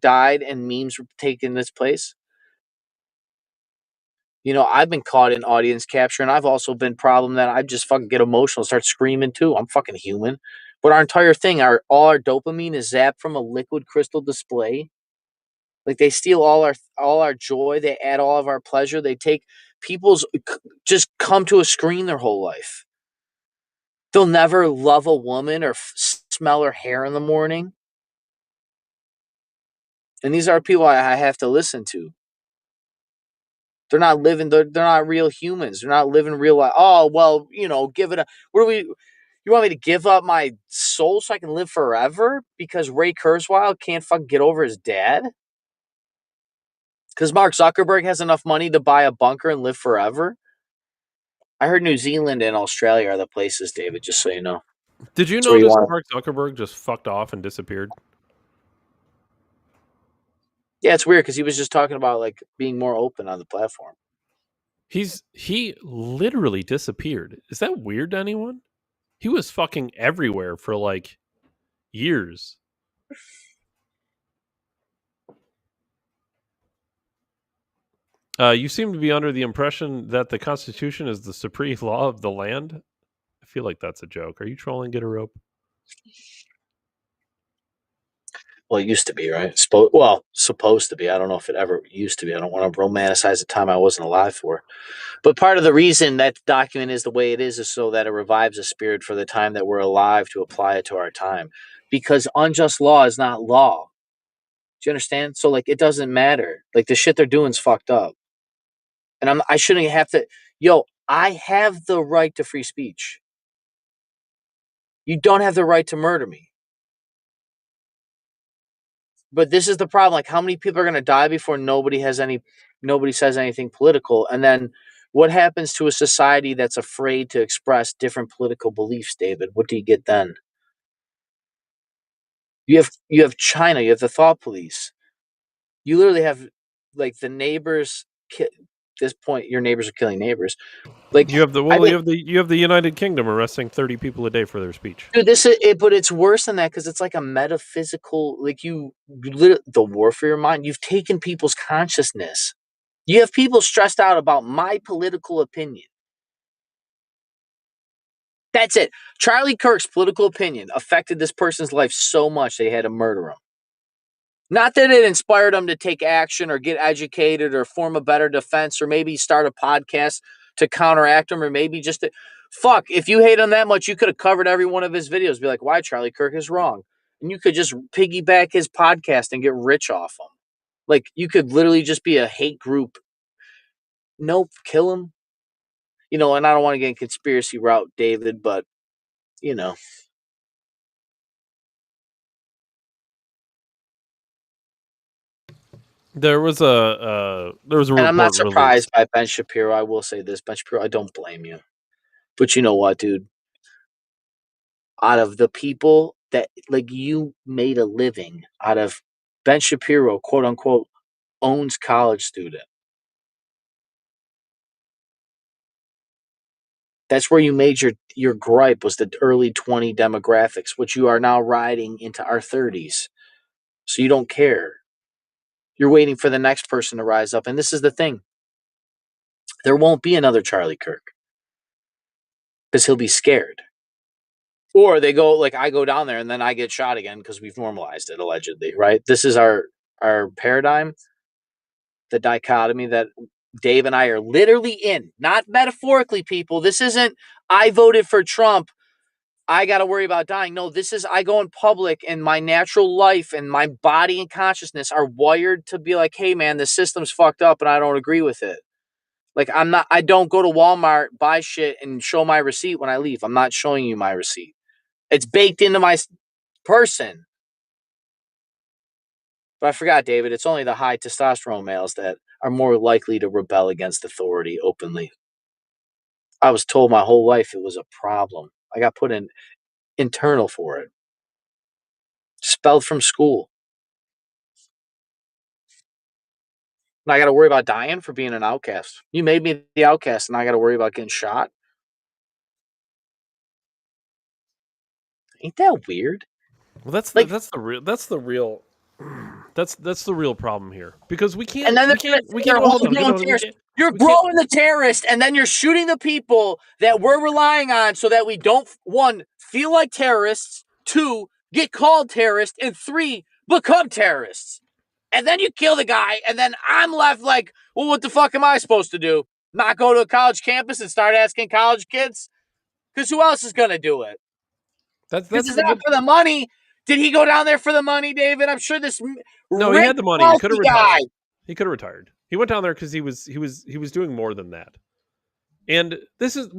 died and memes were taking its place? You know, I've been caught in audience capture, and I've also been problem that I just fucking get emotional, start screaming too. I'm fucking human. But our entire thing, all our dopamine is zapped from a liquid crystal display. Like they steal all our joy, they add all of our pleasure. They take people's just come to a screen their whole life. They'll never love a woman or smell her hair in the morning. And these are people I have to listen to. They're not living. They're not real humans. They're not living real life. Oh well, give it a. What do we? You want me to give up my soul so I can live forever because Ray Kurzweil can't fucking get over his dad? Because Mark Zuckerberg has enough money to buy a bunker and live forever? I heard New Zealand and Australia are the places, David. Just so you know, Did you it's where you notice want. Mark Zuckerberg just fucked off and disappeared? Yeah, it's weird because he was just talking about like being more open on the platform. He literally disappeared. Is that weird to anyone? He was fucking everywhere for like years. You seem to be under the impression that the Constitution is the supreme law of the land. I feel like that's a joke. Are you trolling? Get a rope. Well, it used to be, right? Supposed to be. I don't know if it ever used to be. I don't want to romanticize the time I wasn't alive for. But part of the reason that document is the way it is so that it revives a spirit for the time that we're alive to apply it to our time. Because unjust law is not law. Do you understand? So like it doesn't matter. Like the shit they're doing is fucked up. And I shouldn't have to I have the right to free speech. You don't have the right to murder me. But this is the problem. Like how many people are gonna die before nobody says anything political? And then what happens to a society that's afraid to express different political beliefs, David? What do you get then? You have China, you have the thought police. You literally have like the neighbors this point your neighbors are killing neighbors. Like You have the I well, think you have the United Kingdom arresting 30 people a day for their speech. dude, this is it, but it's worse than that because it's like a metaphysical, like the war for your mind. You've taken people's consciousness. You have people stressed out about my political opinion. That's it. Charlie Kirk's political opinion affected this person's life so much they had to murder him. Not that it inspired them to take action or get educated or form a better defense or maybe start a podcast to counteract them or maybe just to fuck. If you hate him that much, you could have covered every one of his videos. Be like, why Charlie Kirk is wrong. And you could just piggyback his podcast and get rich off him. Like you could literally just be a hate group. Nope, kill him. and I don't want to get in conspiracy route, David, but you know, There was a and I'm not report surprised released. by Ben Shapiro. I will say this, Ben Shapiro, I don't blame you, but you know what, dude? Out of the people that like you made a living out of Ben Shapiro, quote unquote, owns college student. That's where you made your gripe was the early 20 demographics, which you are now riding into our 30s. So you don't care. You're waiting for the next person to rise up. And this is the thing. There won't be another Charlie Kirk because he'll be scared. Or they go like I go down there and then I get shot again because we've normalized it allegedly, right? This is our paradigm, the dichotomy that Dave and I are literally in, not metaphorically, people. This isn't I voted for Trump, I got to worry about dying. No, this is I go in public and my natural life and my body and consciousness are wired to be like, hey, man, the system's fucked up and I don't agree with it. Like, I don't go to Walmart, buy shit, and show my receipt when I leave. I'm not showing you my receipt. It's baked into my person. But I forgot, David, it's only the high testosterone males that are more likely to rebel against authority openly. I was told my whole life it was a problem. I got put in internal for it, expelled from school. And I got to worry about dying for being an outcast. You made me the outcast, and I got to worry about getting shot. Ain't that weird? Well, Like, that's the real problem here because and then they're well, hold on, homegrown hold on, terrorists. You're we can't growing the terrorist, and then you're shooting the people that we're relying on so that we don't, one, feel like terrorists, two, get called terrorists, and three, become terrorists. And then you kill the guy, and then I'm left like, well, what the fuck am I supposed to do? Not go to a college campus and start asking college kids? Because who else is going to do it? Because that's it's the not but for the money. Did he go down there for the money, David? I'm sure this no, he rich, had the money. He could have wealthy guy. retired. He could have retired. He went down there because he was doing more than that. And this is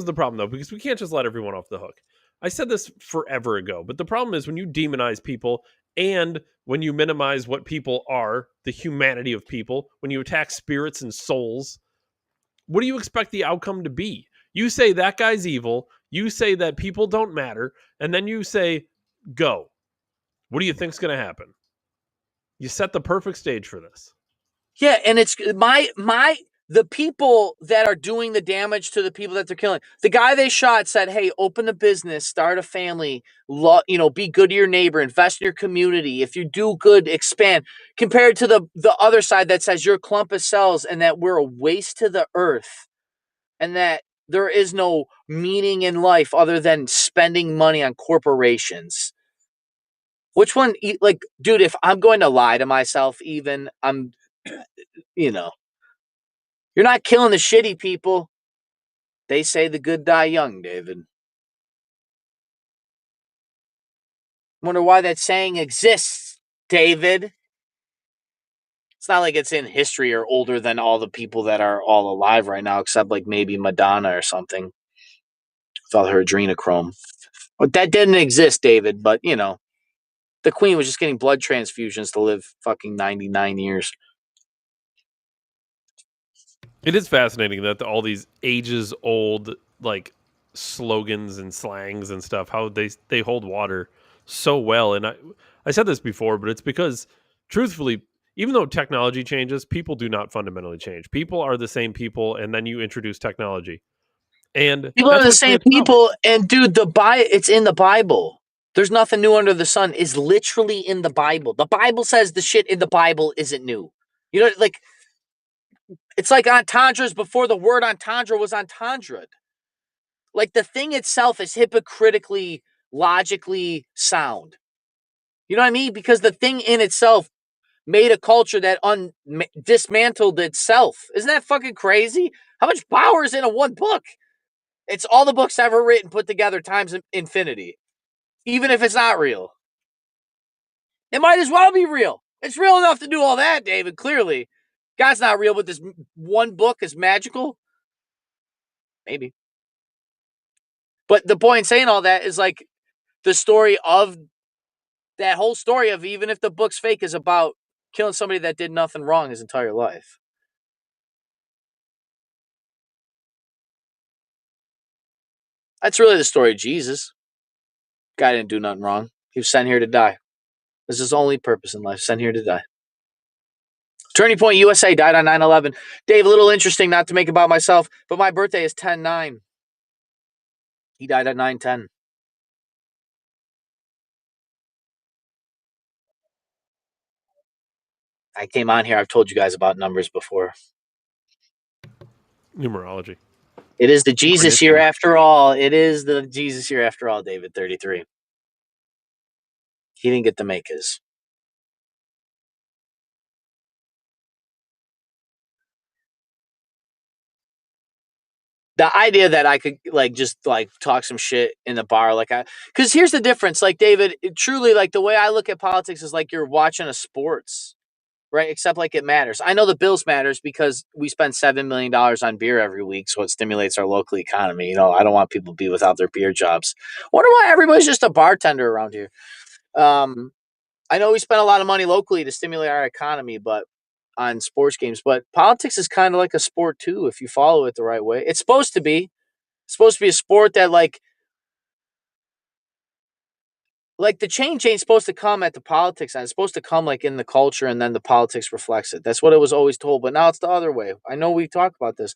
the problem though because we can't just let everyone off the hook. I said this forever ago, but the problem is when you demonize people and when you minimize what people are, the humanity of people, when you attack spirits and souls, what do you expect the outcome to be? You say that guy's evil, you say that people don't matter, and then you say go. What do you think's going to happen? You set the perfect stage for this. Yeah, and it's the people that are doing the damage to the people that they're killing. The guy they shot said, "Hey, open a business, start a family, be good to your neighbor, invest in your community. If you do good, expand." Compared to the other side that says you're a clump of cells and that we're a waste to the earth and that there is no meaning in life other than spending money on corporations. Which one, like, dude, if I'm going to lie to myself, even, you know, you're not killing the shitty people. They say the good die young, David. Wonder why that saying exists, David. It's not like it's in history or older than all the people that are all alive right now, except like maybe Madonna or something with all her adrenochrome. But that didn't exist, David. But, the queen was just getting blood transfusions to live fucking 99 years. It is fascinating that all these ages old like slogans and slangs and stuff how they hold water so well and I said this before but it's because truthfully even though technology changes people do not fundamentally change. People are the same people and then you introduce technology. And People are that's the what same creates problems. people. And, dude, it's in the Bible. There's nothing new under the sun. Is literally in the Bible. The Bible says the shit in the Bible isn't new. Like, it's like entendres before the word entendre was entendre. Like, the thing itself is hypocritically, logically sound. You know what I mean? Because the thing in itself made a culture that dismantled itself. Isn't that fucking crazy? How much power is in a one book? It's all the books ever written put together times infinity. Even if it's not real. It might as well be real. It's real enough to do all that, David, clearly. God's not real, but this one book is magical. Maybe. But the point in saying all that is like the story of that whole story of even if the book's fake is about killing somebody that did nothing wrong his entire life. That's really the story of Jesus. Guy didn't do nothing wrong. He was sent here to die. This is his only purpose in life, sent here to die. Turning Point USA died on 9/11. Dave, a little interesting, not to make about myself, but my birthday is 10/9. He died at 9/10. I came on here. I've told you guys about numbers before. Numerology. It is the Jesus year after all. It is the Jesus year after all, David, 33. He didn't get to make his. The idea that I could just talk some shit in the bar, because here's the difference. Like, David, truly, like the way I look at politics is like you're watching a sports, right? Except like it matters. I know the Bills matters because we spend $7 million on beer every week, so it stimulates our local economy. You know, I don't want people to be without their beer jobs. Wonder why everybody's just a bartender around here. I know we spend a lot of money locally to stimulate our economy, but on sports games, but politics is kind of like a sport too, if you follow it the right way. It's supposed to be a sport that like the change ain't supposed to come at the politics, and it's supposed to come like in the culture, and then the politics reflects it. That's what it was always told, but now it's the other way. I know we talk about this,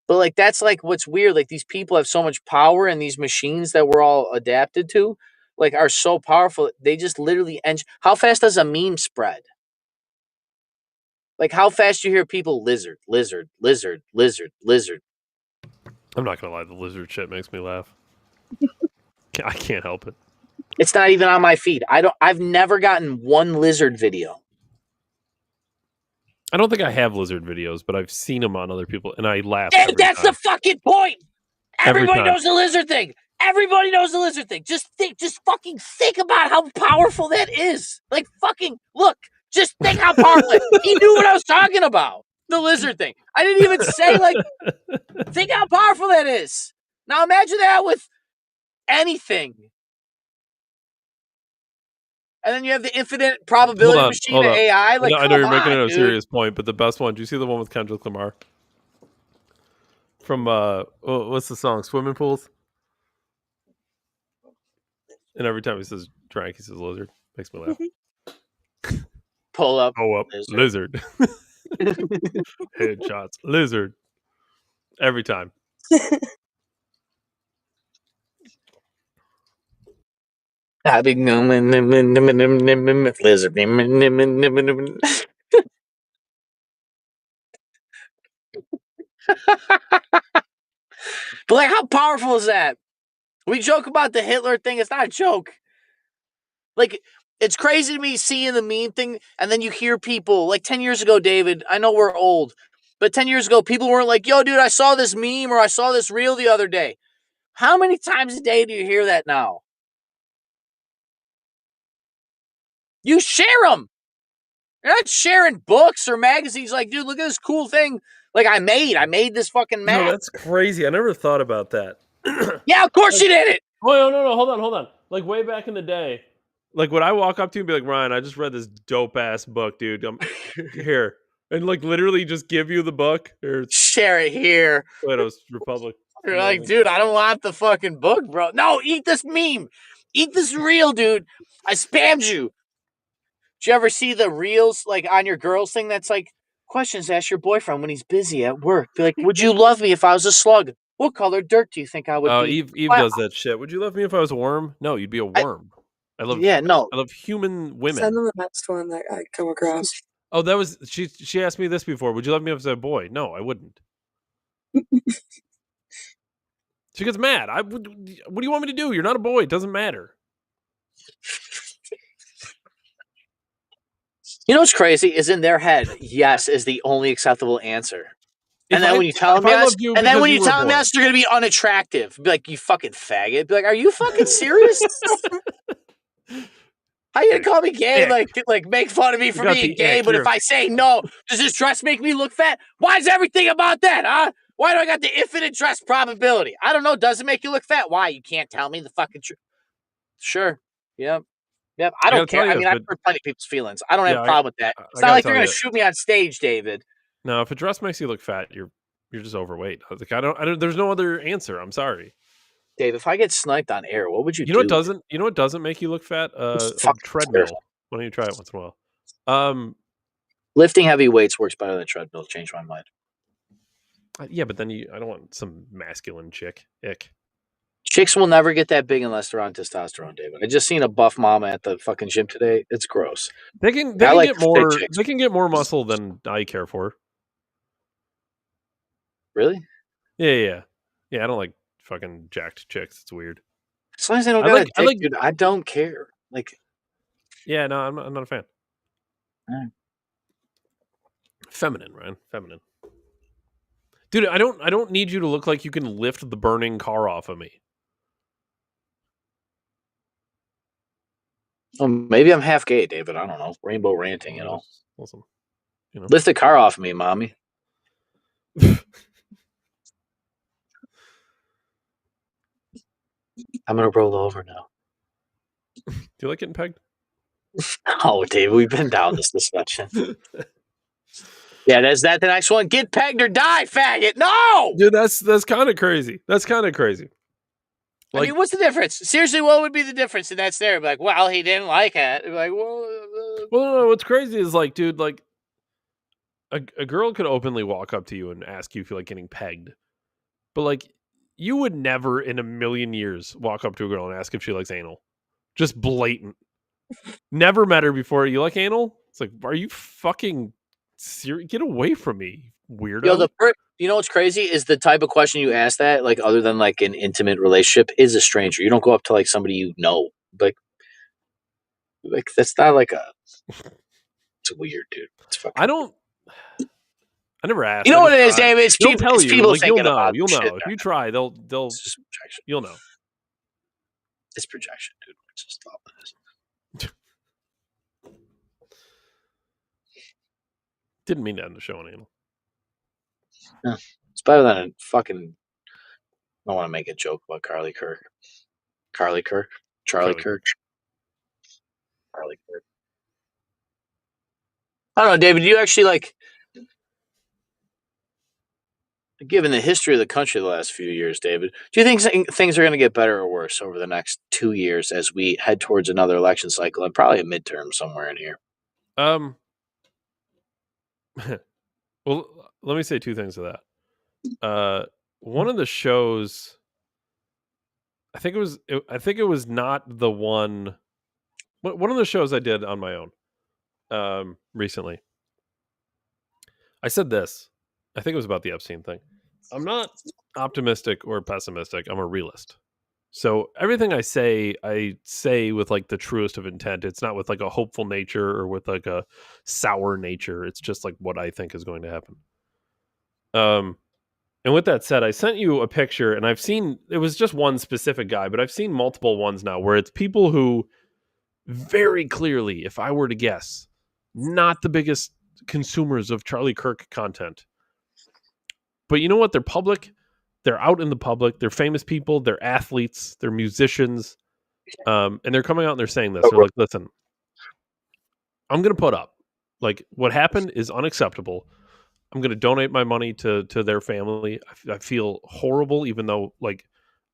but like that's like what's weird. Like these people have so much power, and these machines that we're all adapted to, like are so powerful. They just literally how fast does a meme spread? Like how fast you hear people lizard, lizard, lizard, lizard, lizard. I'm not gonna lie, the lizard shit makes me laugh. I can't help it. It's not even on my feed. I've never gotten one lizard video. I don't think I have lizard videos, but I've seen them on other people, and I laugh. And that's the fucking point. Everybody knows the lizard thing. Everybody knows the lizard thing. Just fucking think about how powerful that is. Like fucking look. Just think how powerful. He knew what I was talking about. The lizard thing. I didn't even say think how powerful that is. Now imagine that with anything. And then you have the infinite probability machine of AI. Like, I know you're making it a serious point, but the best one. Do you see the one with Kendrick Lamar? From what's the song? Swimming Pools. And every time he says drank, he says lizard. Makes me laugh. Pull up. Oh, up. Lizard. Headshots. Lizard. Every time. Lizard. But like, how powerful is that? We joke about the Hitler thing. It's not a joke. Like, it's crazy to me seeing the meme thing, and then you hear people, like 10 years ago, David, I know we're old, but 10 years ago, people weren't like, yo, dude, I saw this meme or I saw this reel the other day. How many times a day do you hear that now? You share them. You're not sharing books or magazines like, dude, look at this cool thing. Like, I made this fucking map. No, that's crazy. I never thought about that. Yeah, of course you did it. Oh, no, hold on. Like, way back in the day, like, would I walk up to you and be like, Ryan, I just read this dope-ass book, dude. Here. And, like, literally just give you the book? Or share it here. Plato's Republic. You're like, dude, I don't want the fucking book, bro. No, eat this meme. Eat this reel, dude. I spammed you. Did you ever see the reels, like, on your girls thing that's like, questions to ask your boyfriend when he's busy at work? Be like, would you love me if I was a slug? What color dirt do you think I would be? Eve does that shit. Would you love me if I was a worm? No, you'd be a worm. I love human women. Send them the next one that I come across. Oh, that was she asked me this before. Would you love me if I was a boy? No, I wouldn't. She gets mad. What do you want me to do? You're not a boy. It doesn't matter. You know what's crazy is in their head, yes is the only acceptable answer. And then when you tell them yes, they're going to be unattractive. Be like, you fucking faggot. Be like, are you fucking serious? How you gonna call me gay? Like make fun of me for being gay, but if I say no, does this dress make me look fat? Why is everything about that, huh? Why do I got the infinite dress probability? I don't know. Does it make you look fat? Why? You can't tell me the fucking truth. Sure. Yep. Yep. I don't care. I mean, I've hurt plenty of people's feelings. I don't have a problem with that. It's not like they're going to shoot me on stage, David. No, if a dress makes you look fat, you're just overweight. Like I don't. There's no other answer. I'm sorry, Dave. If I get sniped on air, what would you do? You know what doesn't make you look fat? A treadmill. Terrible. Why don't you try it once in a while? Lifting heavy weights works better than a treadmill. Change my mind. Yeah, but then I don't want some masculine chick. Ick. Chicks will never get that big unless they're on testosterone, David. I just seen a buff mama at the fucking gym today. It's gross. They can get more. They can get more muscle than I care for. Really? Yeah. I don't like fucking jacked chicks. It's weird. As long as they don't got a dick, dude, I don't care. Like, yeah, no, I'm not a fan. Right. Feminine, Ryan. Feminine. Dude, I don't need you to look like you can lift the burning car off of me. Well, maybe I'm half gay, David. I don't know. Rainbow ranting, you know. Awesome. Lift the car off of me, mommy. I'm gonna roll over now. Do you like getting pegged? Oh, David, we've been down this discussion. Yeah, is that the next one? Get pegged or die, faggot! No, dude, that's kind of crazy. That's kind of crazy. Like, I mean, what's the difference? Seriously, what would be the difference in that scenario? Like, well, he didn't like it. Like, well, no, what's crazy is like, dude, like, a girl could openly walk up to you and ask you if you like getting pegged, but like, you would never in a million years walk up to a girl and ask if she likes anal. Just blatant. Never met her before. You like anal? It's like, are you fucking serious? Get away from me, weirdo. Yo, you know what's crazy is the type of question you ask that, like, other than like an intimate relationship, is a stranger. You don't go up to like somebody you know. Like that's not like a. It's weird, dude. It's fucking. I never asked. You know what it is, David? It's people. It's people like, thinking you'll know. about You'll know. shit. If you try, they'll. It's just projection. You'll know. It's projection, dude. It's just all it is. Didn't mean to end the show on anal. Yeah. It's better than a fucking. I don't want to make a joke about Charlie Kirk. Charlie Kirk. I don't know, David. Do you actually like, given the history of the country the last few years, David, do you think things are going to get better or worse over the next 2 years as we head towards another election cycle and probably a midterm somewhere in here? Well, let me say two things to that. One of the shows, I think it was not the one. One of the shows I did on my own recently. I said this. I think it was about the Epstein thing. I'm not optimistic or pessimistic. I'm a realist. So everything I say with like the truest of intent. It's not with like a hopeful nature or with like a sour nature. It's just like what I think is going to happen. And with that said, I sent you a picture, and I've seen, it was just one specific guy, but I've seen multiple ones now where it's people who very clearly, if I were to guess, not the biggest consumers of Charlie Kirk content. But you know what? They're public. They're out in the public. They're famous people. They're athletes. They're musicians. And they're coming out and they're saying this. They're like, listen, I'm going to put up. Like, what happened is unacceptable. I'm going to donate my money to their family. I feel horrible, even though, like,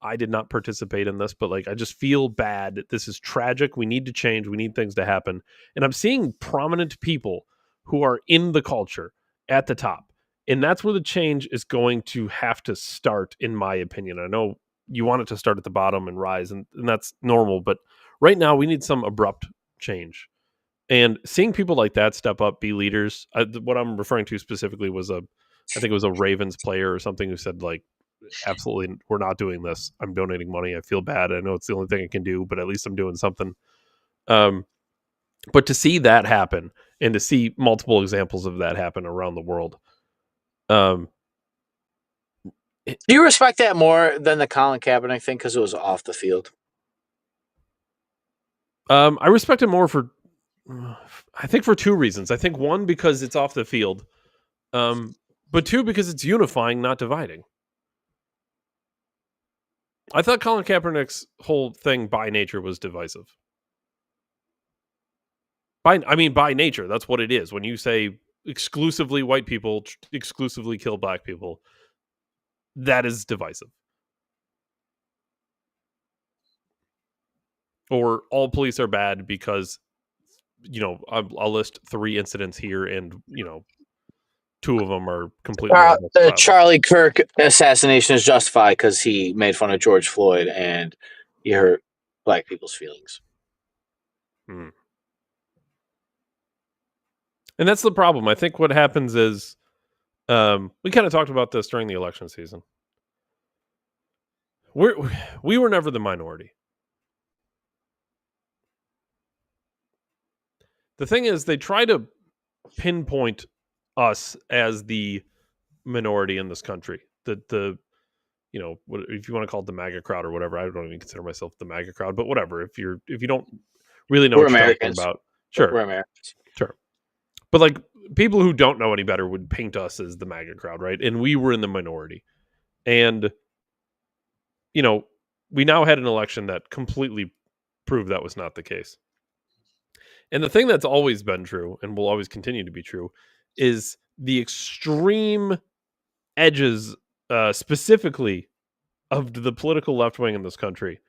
I did not participate in this. But, like, I just feel bad. This is tragic. We need to change. We need things to happen. And I'm seeing prominent people who are in the culture at the top. And that's where the change is going to have to start, in my opinion. I know you want it to start at the bottom and rise, and that's normal. But right now, we need some abrupt change. And seeing people like that step up, be leaders. What I'm referring to specifically was I think it was a Ravens player or something who said, like, absolutely, we're not doing this. I'm donating money. I feel bad. I know it's the only thing I can do, but at least I'm doing something. But to see that happen and to see multiple examples of that happen around the world. Do you respect that more than the Colin Kaepernick thing because it was off the field? I respect it more for, I think, for two reasons. I think one, because it's off the field, But 2, because it's unifying, not dividing. I thought Colin Kaepernick's whole thing by nature was divisive. By nature, that's what it is. When you say exclusively white people exclusively kill black people, that is divisive. Or all police are bad because, I'll list 3 incidents here, and 2 of them are completely The unjustifiable. Charlie Kirk assassination is justified because he made fun of George Floyd and he hurt black people's feelings. And that's the problem. I think what happens is, we kind of talked about this during the election season. We were never the minority. The thing is, they try to pinpoint us as the minority in this country. The if you want to call it the MAGA crowd or whatever, I don't even consider myself the MAGA crowd, but whatever. If you don't really know We're what you're Americans. talking about, sure, We're Americans. Sure. But like, people who don't know any better would paint us as the MAGA crowd, right? And we were in the minority. And we now had an election that completely proved that was not the case. And the thing that's always been true and will always continue to be true is the extreme edges, specifically of the political left wing in this country.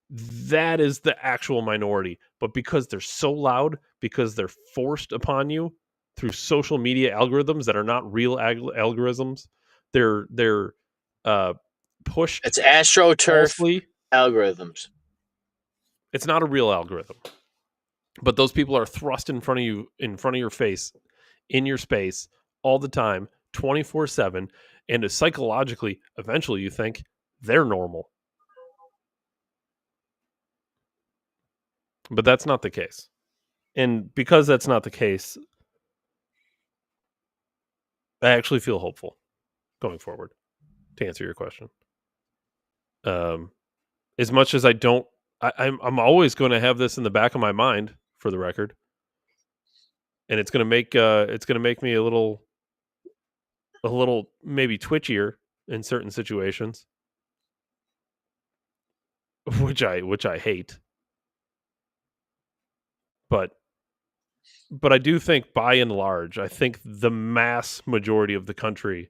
That is the actual minority. But because they're so loud, because they're forced upon you through social media algorithms that are not real algorithms, they're pushed. It's AstroTurf falsely. Algorithms. It's not a real algorithm. But those people are thrust in front of you, in front of your face, in your space, all the time, 24/7. And psychologically, eventually you think they're normal. But that's not the case. And because that's not the case, I actually feel hopeful going forward, to answer your question. As much as I'm always going to have this in the back of my mind, for the record. And it's going to make me a little maybe twitchier in certain situations, which I hate. But I do think, by and large, I think the mass majority of the country,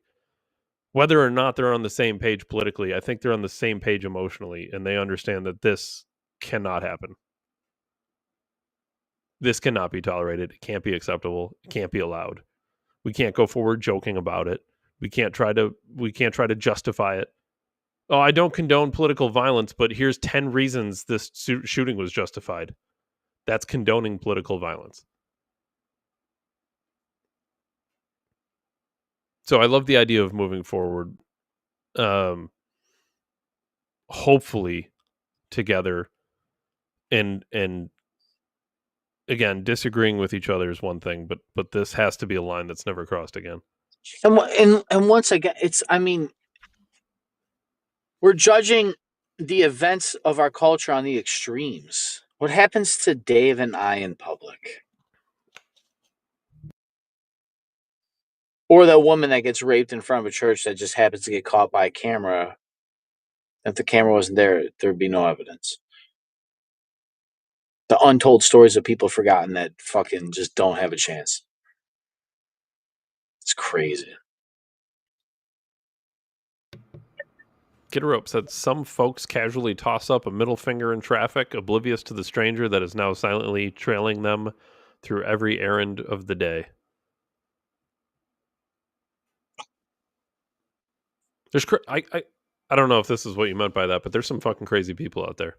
whether or not they're on the same page politically, I think they're on the same page emotionally, and they understand that this cannot happen. This cannot be tolerated. It can't be acceptable. It can't be allowed. We can't go forward joking about it. We can't try to justify it. Oh, I don't condone political violence, but here's 10 reasons this shooting was justified. That's condoning political violence. So I love the idea of moving forward, hopefully together, and again, disagreeing with each other is one thing, but this has to be a line that's never crossed again. And once again, we're judging the events of our culture on the extremes. What happens to Dave and I in public? Or that woman that gets raped in front of a church that just happens to get caught by a camera. If the camera wasn't there, there'd be no evidence. The untold stories of people forgotten that fucking just don't have a chance. It's crazy. Kid Rope said some folks casually toss up a middle finger in traffic, oblivious to the stranger that is now silently trailing them through every errand of the day. I don't know if this is what you meant by that, but there's some fucking crazy people out there.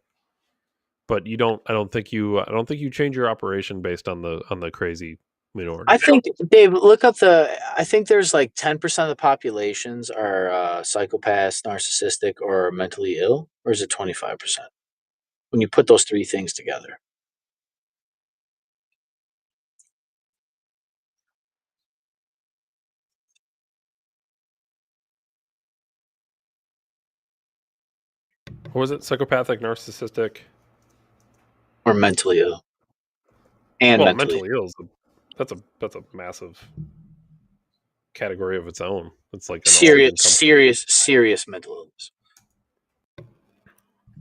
But I don't think you change your operation based on the crazy minority. I think, Dave, look up I think there's like 10% of the populations are psychopaths, narcissistic, or mentally ill, or is it 25%? When you put those 3 things together. What was it? Psychopathic, narcissistic, Or mentally ill. And well, mentally ill. That's a massive. category of its own. It's like an serious mental illness.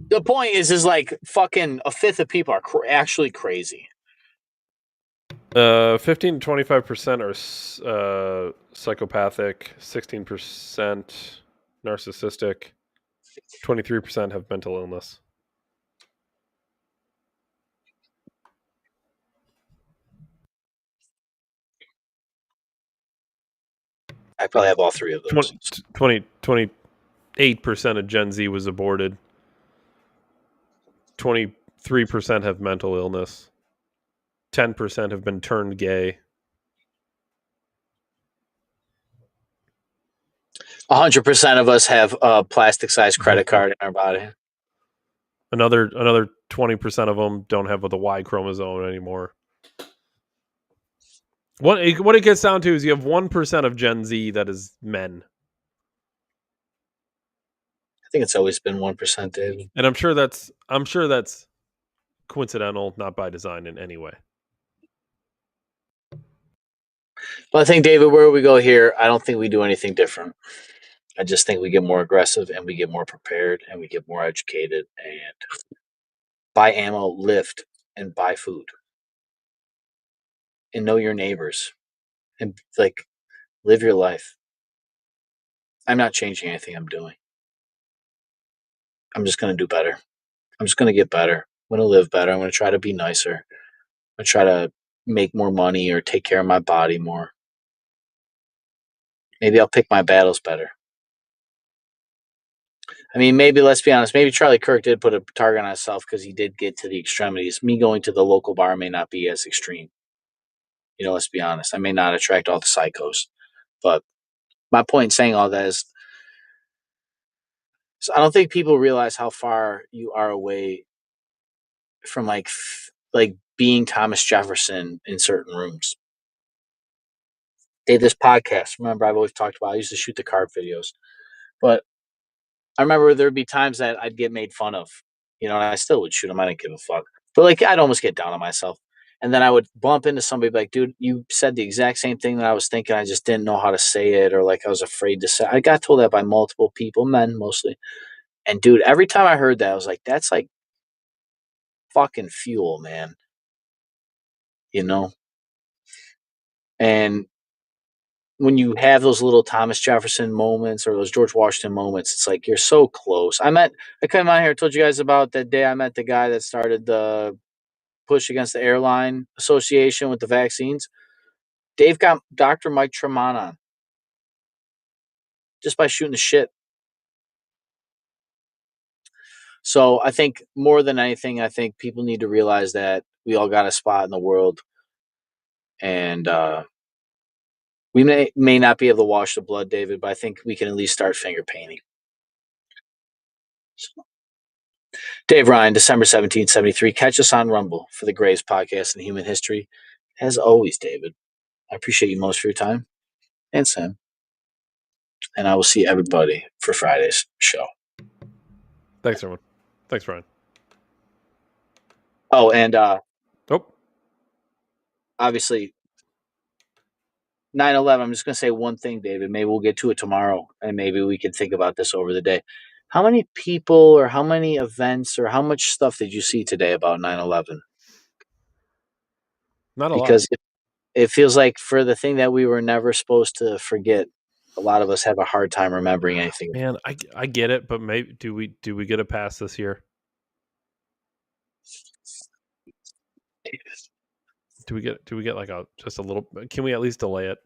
The point is like fucking a fifth of people are actually crazy. 15 to 25% are psychopathic, 16% narcissistic, 23% have mental illness. I probably have all three of those. 28% of Gen Z was aborted. 23% have mental illness. 10% have been turned gay. 100% of us have a plastic-sized credit card in our body. Another 20% of them don't have the Y chromosome anymore. What it gets down to is you have 1% of Gen Z that is men. I think it's always been 1%, David. And I'm sure that's coincidental, not by design in any way. Well, I think, David, where we go here, I don't think we do anything different. I just think we get more aggressive and we get more prepared and we get more educated and buy ammo, lift, and buy food. And know your neighbors and like live your life. I'm not changing anything I'm doing. I'm just going to do better. I'm just going to get better. I'm going to live better. I'm going to try to be nicer. I'm going to try to make more money or take care of my body more. Maybe I'll pick my battles better. I mean, maybe, let's be honest, maybe Charlie Kirk did put a target on himself because he did get to the extremities. Me going to the local bar may not be as extreme. You know, let's be honest. I may not attract all the psychos. But my point in saying all that is, I don't think people realize how far you are away from like being Thomas Jefferson in certain rooms. Dave, this podcast, remember I've always talked about, I used to shoot the card videos. But I remember there'd be times that I'd get made fun of, you know, and I still would shoot them. I didn't give a fuck. But like, I'd almost get down on myself. And then I would bump into somebody like, dude, you said the exact same thing that I was thinking. I just didn't know how to say it, or like I was afraid to say. I got told that by multiple people, men mostly. And dude, every time I heard that, I was like, that's like fucking fuel, man. You know? And when you have those little Thomas Jefferson moments or those George Washington moments, it's like you're so close. I came out here and told you guys about that day I met the guy that started the push against the airline association with the vaccines. Dave got Dr. Mike Tremont on just by shooting the shit. So I think more than anything, I think people need to realize that we all got a spot in the world, and we may not be able to wash the blood, David, but I think we can at least start finger painting. So, Dave Ryan, December 1773. Catch us on Rumble for the greatest podcast in human history. As always, David, I appreciate you most for your time, and Sam. And I will see everybody for Friday's show. Thanks, everyone. Thanks, Brian. Oh, and obviously, 9/11, I'm just going to say one thing, David. Maybe we'll get to it tomorrow, and maybe we can think about this over the day. How many people or how many events or how much stuff did you see today about 9/11? Not a lot. Because it feels like for the thing that we were never supposed to forget, a lot of us have a hard time remembering anything. Man, I get it, but maybe do we get a pass this year? Do we get like just a little? Can we at least delay it?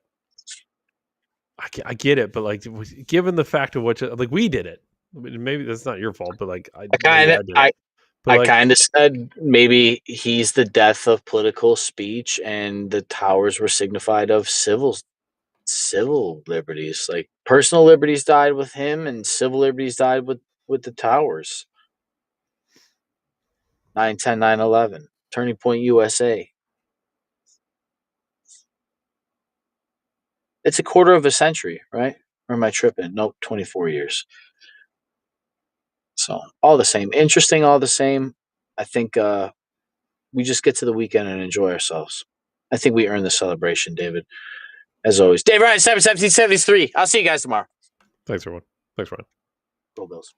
I get it, but like, given the fact of what like we did it, maybe that's not your fault, but like I kind of said maybe he's the death of political speech, and the towers were signified of civil liberties. Like personal liberties died with him, and civil liberties died with the towers. 9/10, 9/11, Turning Point USA. It's a quarter of a century, right? Or am I tripping? Nope, 24 years. So all the same, interesting, all the same. I think we just get to the weekend and enjoy ourselves. I think we earned the celebration, David. As always, Dave Ryan, 1773. I'll see you guys tomorrow. Thanks, everyone. Thanks, Ryan. Roll Bills.